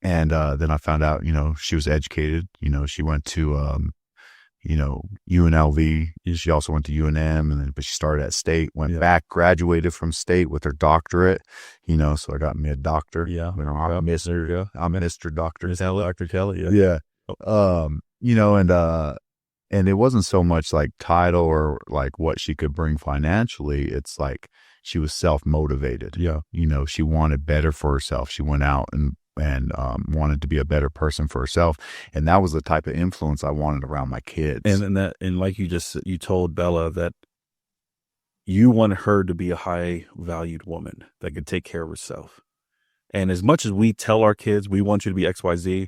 then I found out, she was educated. She went to UNLV. She also went to UNM, but she started at State, went back, graduated from State with her doctorate, so I got me a doctor. Yeah. I'm Mr. Doctor. Dr. Kelly. Yeah. And it wasn't so much like title or like what she could bring financially. It's like she was self-motivated. Yeah. She wanted better for herself. She went out and wanted to be a better person for herself. And that was the type of influence I wanted around my kids. And like you told Bella that you want her to be a high valued woman that could take care of herself. And as much as we tell our kids, we want you to be XYZ,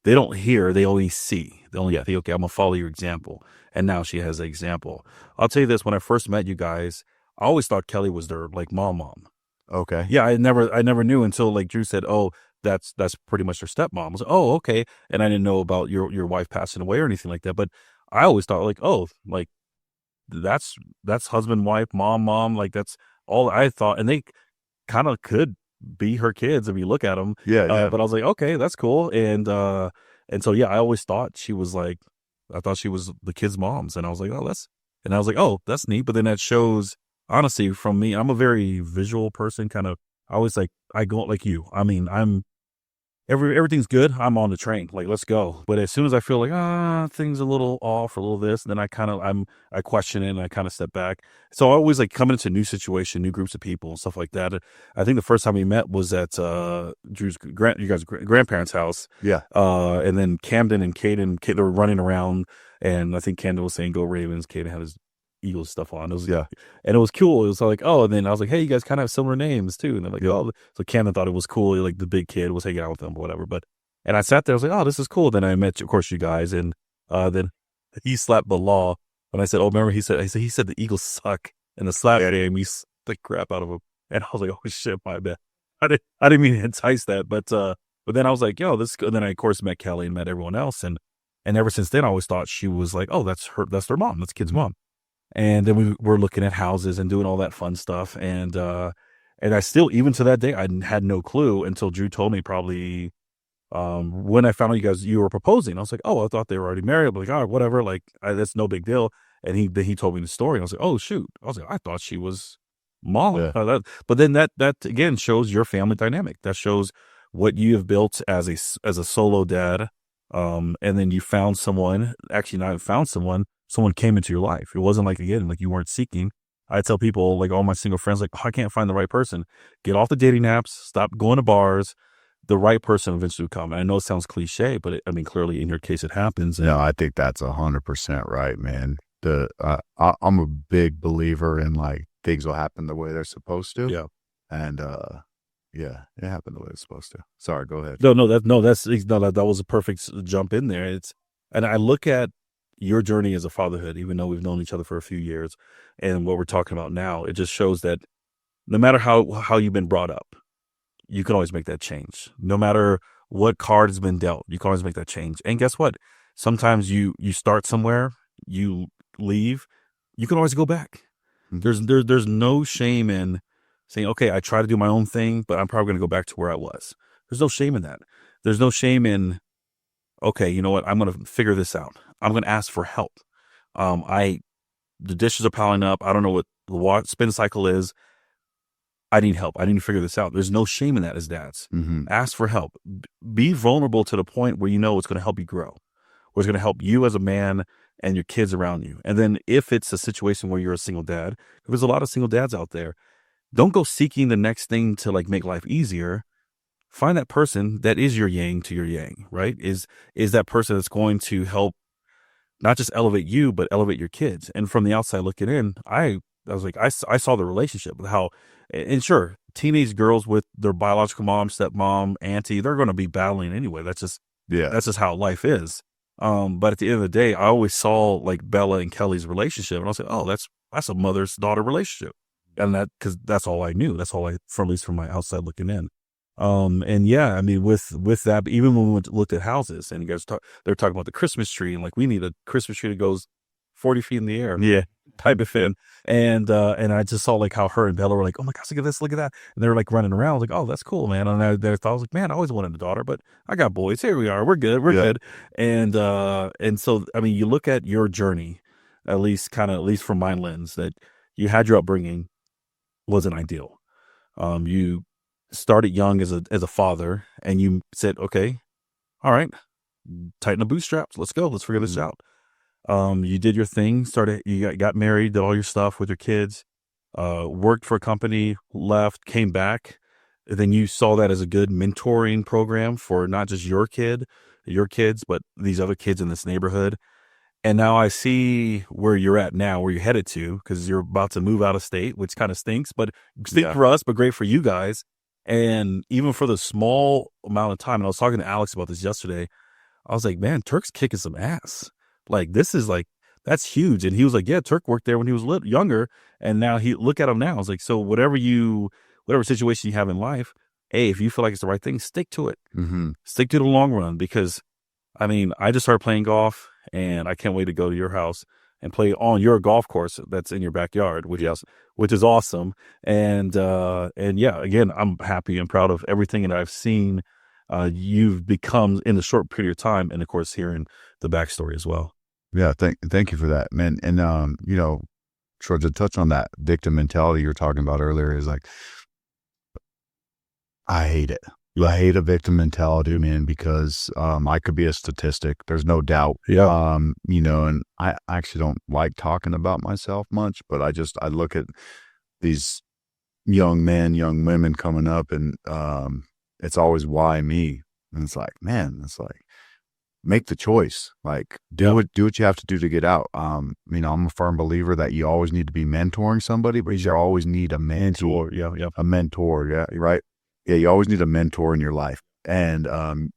they don't hear, they only see. They only think, okay, I'm going to follow your example. And now she has an example. I'll tell you this, when I first met you guys, I always thought Kelly was their like mom. Okay. Yeah, I never knew until like Drew said, oh, that's pretty much her stepmom. I was like, oh, okay. And I didn't know about your wife passing away or anything like that. But I always thought like, oh, like that's husband, wife, mom, like that's all I thought. And they kind of could be her kids if you look at them. Yeah. But I was like, okay, that's cool. And so, yeah, I always thought she was like, I thought she was the kids' moms. And I was like, oh, that's neat. But then that shows, honestly, from me, I'm a very visual person, kind of. I always like, I go like you. I mean, everything's good. I'm on the train. Like, let's go. But as soon as I feel like, things a little off or a little this, then I question it and I kind of step back. So I always like coming into a new situation, new groups of people and stuff like that. I think the first time we met was at Drew's you guys' grandparents' house. Yeah. And then Camden and Caden, they were running around, and I think Camden was saying "Go Ravens." Caden had his Eagles stuff on. And it was cool. It was like, oh, and then I was like, hey, you guys kind of have similar names too. And they're like, oh, so Camden thought it was cool. Like the big kid was hanging out with them or whatever. And I sat there, I was like, oh, this is cool. Then I met, of course, you guys, and then he slapped the law. And I said, oh, remember he said the Eagles suck in the slap game. He slapped the crap out of him. And I was like, oh shit, my bad. I didn't mean to entice that, but then I was like, yo, this. And then I of course met Kelly and met everyone else, and ever since then I always thought she was like, oh, that's their mom, that's kid's mom. And then we were looking at houses and doing all that fun stuff. And I still, even to that day, I had no clue until Drew told me probably when I found out you were proposing. I was like, oh, I thought they were already married. I'm like, oh, whatever. Like, that's no big deal. And he told me the story. And I was like, oh, shoot. I was like, I thought she was mom. Yeah. But then that again shows your family dynamic. That shows what you have built as a solo dad. And then you found someone, actually not found someone came into your life. It wasn't like, again, like you weren't seeking. I tell people, like all my single friends, like, oh, I can't find the right person. Get off the dating apps, stop going to bars. The right person eventually will come. And I know it sounds cliche, but clearly in your case, it happens. No, I think that's 100% right, man. I'm a big believer in like things will happen the way they're supposed to. Yeah. And, yeah, it happened the way it's supposed to. Sorry, go ahead. That was a perfect jump in there. And I look at your journey as a fatherhood, even though we've known each other for a few years, and what we're talking about now, it just shows that no matter how you've been brought up, you can always make that change. No matter what card has been dealt, you can always make that change. And guess what? Sometimes you start somewhere, you leave, you can always go back. Mm-hmm. There's no shame in saying, okay, I try to do my own thing, but I'm probably going to go back to where I was. There's no shame in that. There's no shame in, okay, you know what? I'm going to figure this out. I'm going to ask for help. The dishes are piling up. I don't know what the spin cycle is. I need help. I need to figure this out. There's no shame in that as dads. Mm-hmm. Ask for help. Be vulnerable to the point where you know it's going to help you grow, where it's going to help you as a man and your kids around you. And then if it's a situation where you're a single dad, there's a lot of single dads out there, don't go seeking the next thing to like make life easier. Find that person that is your yang to your yang, right? Is that person that's going to help not just elevate you, but elevate your kids. And from the outside looking in, I was like, I saw the relationship with how, and sure, teenage girls with their biological mom, stepmom, auntie, they're going to be battling anyway. That's just how life is. But at the end of the day, I always saw like Bella and Kelly's relationship, and I was like, oh, that's a mother's daughter relationship. And because that's all I knew. That's all at least from my outside looking in. And yeah, with that, even when we looked at houses and you guys they're talking about the Christmas tree and like, we need a Christmas tree that goes 40 feet in the air. Yeah. type of thing. And I just saw like how her and Bella were like, oh my gosh, look at this, look at that. And they were like running around. I was like, oh, that's cool, man. And I thought, I was like, man, I always wanted a daughter, but I got boys. Here we are. We're good. We're Yeah. good. And so, I mean, you look at your journey, at least from my lens, that you had your upbringing wasn't ideal. You started young as a father, and you said, okay, all right, tighten the bootstraps. Let's go. Let's figure this out. You did your thing, you got married, did all your stuff with your kids, worked for a company, left, came back. Then you saw that as a good mentoring program for not just your kids, but these other kids in this neighborhood. And now I see where you're at now, where you're headed to, because you're about to move out of state, which kind of stinks, but stink for us, but great for you guys. And even for the small amount of time, and I was talking to Alex about this yesterday, I was like, man, Turk's kicking some ass. Like, this is like, that's huge. And he was like, yeah, Turk worked there when he was younger. And now look at him now. I was like, so whatever situation you have in life, hey, if you feel like it's the right thing, stick to it. Mm-hmm. Stick to the long run. Because, I mean, I just started playing golf, and I can't wait to go to your house and play on your golf course that's in your backyard, which is awesome. And yeah, again, I'm happy and proud of everything that I've seen you've become in a short period of time, and of course hearing the backstory as well. Yeah, thank you for that, man. And Troy, to touch on that victim mentality you were talking about earlier, is like, I hate it. I hate a victim mentality, man, because I could be a statistic. There's no doubt. Yeah. And I actually don't like talking about myself much, but I look at these young men, young women coming up, and it's always why me. And it's like, man, make the choice. Like, do what you have to do to get out. I'm a firm believer that you always need to be mentoring somebody, but you always need a mentor. A mentor. Yeah. Right. Yeah. You always need a mentor in your life, and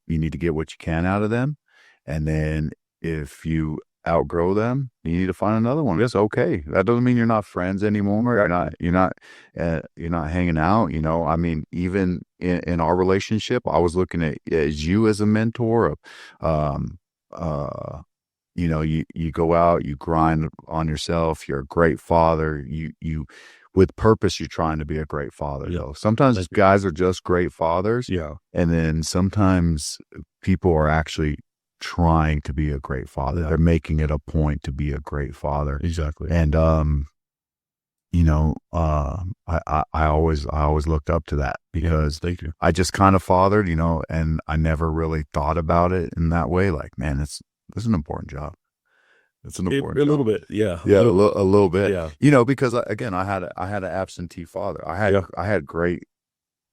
you need to get what you can out of them. And then if you outgrow them, you need to find another one. It's okay. That doesn't mean you're not friends anymore. You're not hanging out. I mean, even in our relationship, I was looking at you as a mentor of, you go out, you grind on yourself. You're a great father. You with purpose, you're trying to be a great father. Yeah. Sometimes guys are just great fathers. Yeah. And then sometimes people are actually trying to be a great father. They're making it a point to be a great father. Exactly. And I always looked up to that, because thank you. I just kind of fathered, and I never really thought about it in that way. Like, man, this is an important job. It's an important job. A little bit, yeah. Yeah, a little bit. Yeah. Because again, I had an absentee father. I had great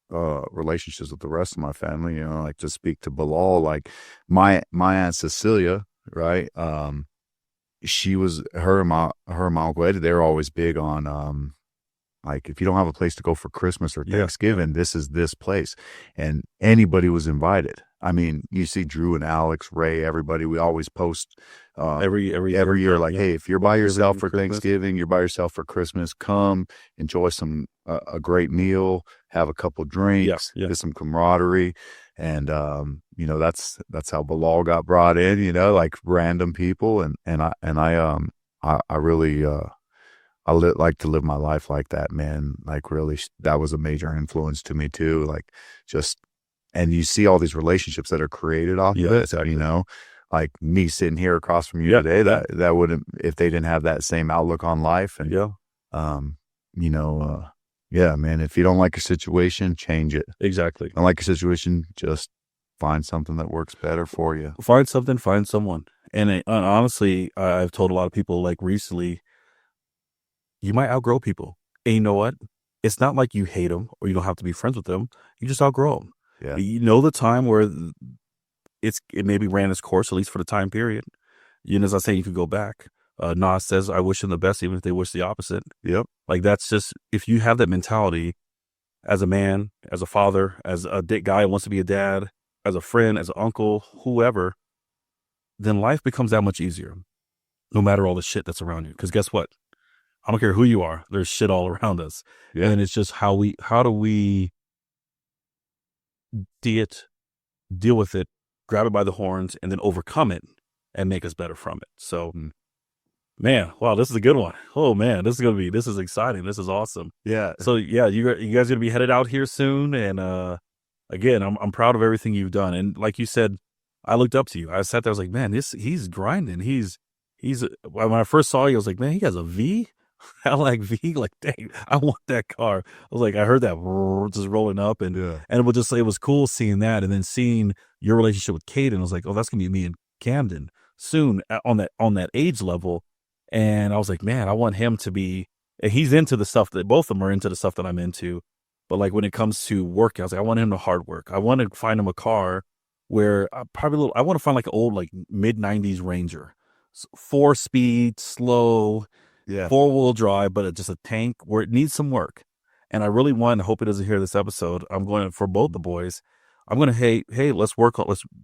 relationships with the rest of my family, like, to speak to Bilal, like my Aunt Cecilia, right? Her and my Uncle Eddie, they're always big on, like, if you don't have a place to go for Christmas or Thanksgiving, this is this place. And anybody was invited. I mean, you see Drew and Alex, Ray, everybody, we always post every year, like, hey, if you're by yourself for Thanksgiving, you're by yourself for Christmas, come enjoy a great meal, have a couple drinks, get some camaraderie. And, that's how Bilal got brought in, like random people. And I really, like to live my life like that, man. Like, really, that was a major influence to me too. Like, and you see all these relationships that are created off of it, exactly. Like me sitting here across from you today, that wouldn't, if they didn't have that same outlook on life. And, man, if you don't like a situation, change it. Exactly. Don't like a situation, just find something that works better for you. Find something, find someone. And honestly, I've told a lot of people, like, recently, you might outgrow people. And you know what? It's not like you hate them or you don't have to be friends with them. You just outgrow them. Yeah. The time where it maybe ran its course, at least for the time period. As I say, you could go back. Nas says, I wish them the best, even if they wish the opposite. Yep. Like, that's just, if you have that mentality as a man, as a father, as a guy who wants to be a dad, as a friend, as an uncle, whoever, then life becomes that much easier, no matter all the shit that's around you. Because guess what? I don't care who you are. There's shit all around us. Yeah. And it's just how do we deal with it, grab it by the horns, and then overcome it and make us better from it. So Man, wow, this is a good one. Oh man, this is exciting. This is awesome. Yeah. So yeah, you guys gonna be headed out here soon, and again, I'm proud of everything you've done. And like you said, I looked up to you. I sat there, I was like, man, he's grinding. He's when I first saw you, I was like, man, he has a V. I like V. Like, dang, I want that car. I was like, I heard that just rolling up, and Yeah. it was cool seeing that, and then seeing your relationship with Caden. I was like, oh, that's gonna be me and Camden soon on that age level. And I was like, man, I want him to be, and he's into the stuff that both of them are into the stuff that I'm into. But like when it comes to work, I was like, I want him to hard work. I want to find him a car where I want to find like an old, like mid 90s Ranger, 4-speed, slow, Yeah. 4-wheel drive, but just a tank where it needs some work. And I really want, I hope he doesn't hear this episode. I'm going for both the boys. I'm going to, hey, let's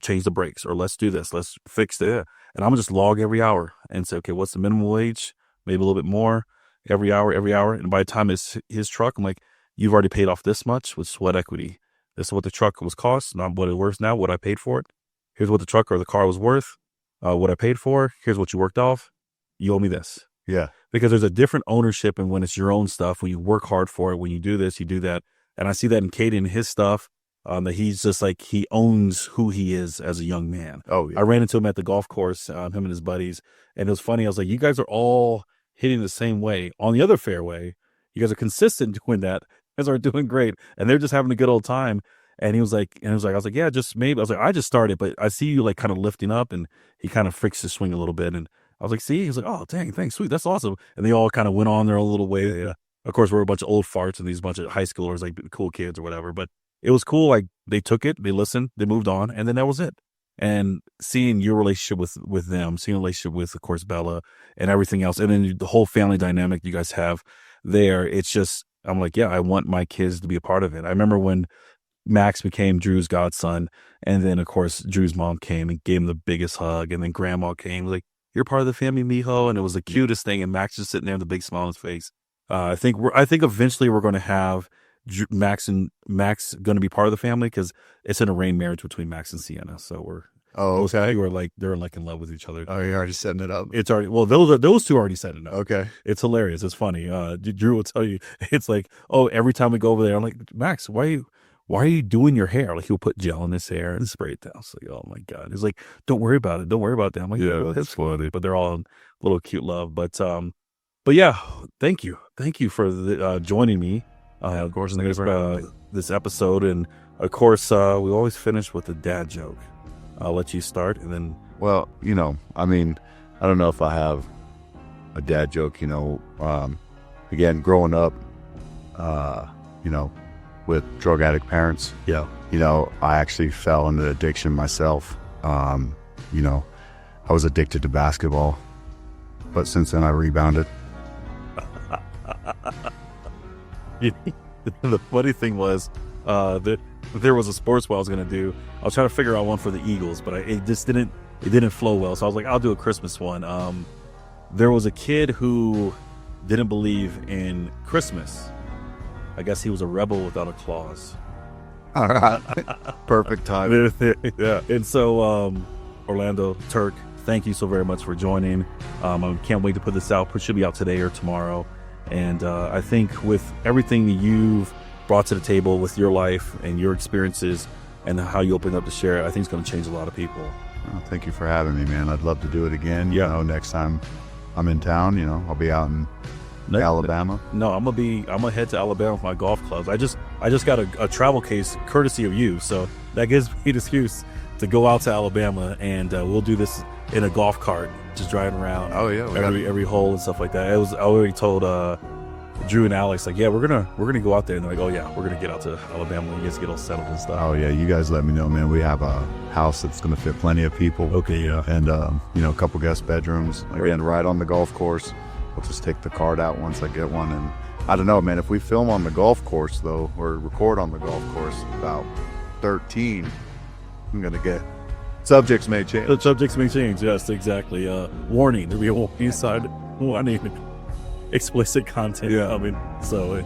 change the brakes, or let's do this. Let's fix it. And I'm going to just log every hour and say, okay, what's the minimum wage? Maybe a little bit more every hour. And by the time it's his truck, I'm like, you've already paid off this much with sweat equity. This is what the truck was cost, not what it worth now, what I paid for it. Here's what the truck or the car was worth, what I paid for. Here's what you worked off. You owe me this. Yeah. Because there's a different ownership, and when it's your own stuff, when you work hard for it, when you do this, you do that. And I see that in Caden, his stuff, that he's just like, he owns who he is as a young man. Oh, yeah. I ran into him at the golf course, him and his buddies, and it was funny. I was like, you guys are all hitting the same way. On the other fairway, you guys are consistent doing that. You guys are doing great, and they're just having a good old time. And I was like, I was like, yeah, just maybe. I was like, I just started, but I see you like kind of lifting up, and he kind of freaks his swing a little bit. And I was like, see, he's like, oh, dang, thanks, sweet, that's awesome. And they all kind of went on their own little way. Yeah. Of course, we're a bunch of old farts and these bunch of high schoolers, like cool kids or whatever. But it was cool. Like they took it, they listened, they moved on, and then that was it. And seeing your relationship with them, seeing a relationship with, of course, Bella and everything else, and then the whole family dynamic you guys have there, it's just, I'm like, yeah, I want my kids to be a part of it. I remember when Max became Drew's godson, and then, of course, Drew's mom came and gave him the biggest hug, and then Grandma came, like, you're part of the family, mijo, and it was the cutest thing, and Max just sitting there with a big smile on his face. I think eventually we're going to have Max going to be part of the family, because it's an arranged marriage between Max and Sienna. So we're Oh, okay. they're like in love with each other. Oh, you're already setting it up. It's already, well, those two already set it up. Okay. It's hilarious. It's funny. Drew will tell you, it's like, oh, every time we go over there, I'm like, Max, why are you doing your hair? Like, he'll put gel in his hair and spray it down. It's like, oh my God. He's like, don't worry about it. Don't worry about that. I'm like, Yeah, that's funny. but they're all in little cute love. But yeah, thank you for joining me. Of course, in this episode, and of course, we always finish with a dad joke. I'll let you start, and then. Well, I mean, I don't know if I have a dad joke, again, growing up, with drug addict parents, Yeah. I actually fell into addiction myself. I was addicted to basketball, but since then I rebounded. The funny thing was that there was a sports I was going to do. I was trying to figure out one for the Eagles, but it didn't flow well. So I was like, I'll do a Christmas one. There was a kid who didn't believe in Christmas. I guess he was a rebel without a clause. Perfect time. Yeah. And so, Orlando, Turk, thank you so very much for joining. I can't wait to put this out. It should be out today or tomorrow. And I think with everything that you've brought to the table with your life and your experiences and how you opened up to share it, I think it's going to change a lot of people. Oh, thank you for having me, man. I'd love to do it again. Yeah. Next time I'm in town, I'll be out in Alabama. No, I'm gonna head to Alabama with my golf clubs. I just got a travel case courtesy of you, so that gives me an excuse to go out to Alabama, and we'll do this in a golf cart, just driving around. Oh yeah, every hole and stuff like that. I already told Drew and Alex, like, yeah, we're gonna go out there, and they're like, oh yeah, we're gonna get out to Alabama and just get all settled and stuff. Oh yeah, you guys let me know, man. We have a house that's gonna fit plenty of people. Okay, yeah, and a couple guest bedrooms. Again, right on the golf course. We'll just take the card out once I get one. And I don't know, man, if we film on the golf course, though, or record on the golf course about 13, I'm going to get... Subjects may change. The subjects may change, yes, exactly. Warning. There'll be a warning side. Warning. Explicit content. Yeah. I mean, so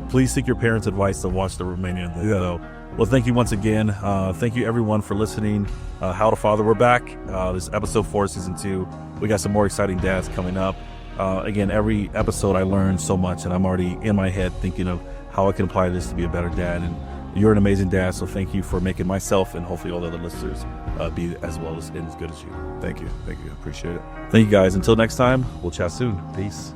please seek your parents' advice to watch the remaining of the video. Well, thank you once again. Thank you, everyone, for listening. How to Father, we're back. This is episode 4, season 2. We got some more exciting dads coming up. Again, every episode I learn so much, and I'm already in my head thinking of how I can apply this to be a better dad. And you're an amazing dad, so thank you for making myself and hopefully all the other listeners be as well as and as good as you. Thank you. Appreciate it. Thank you guys. Until next time, we'll chat soon. Peace.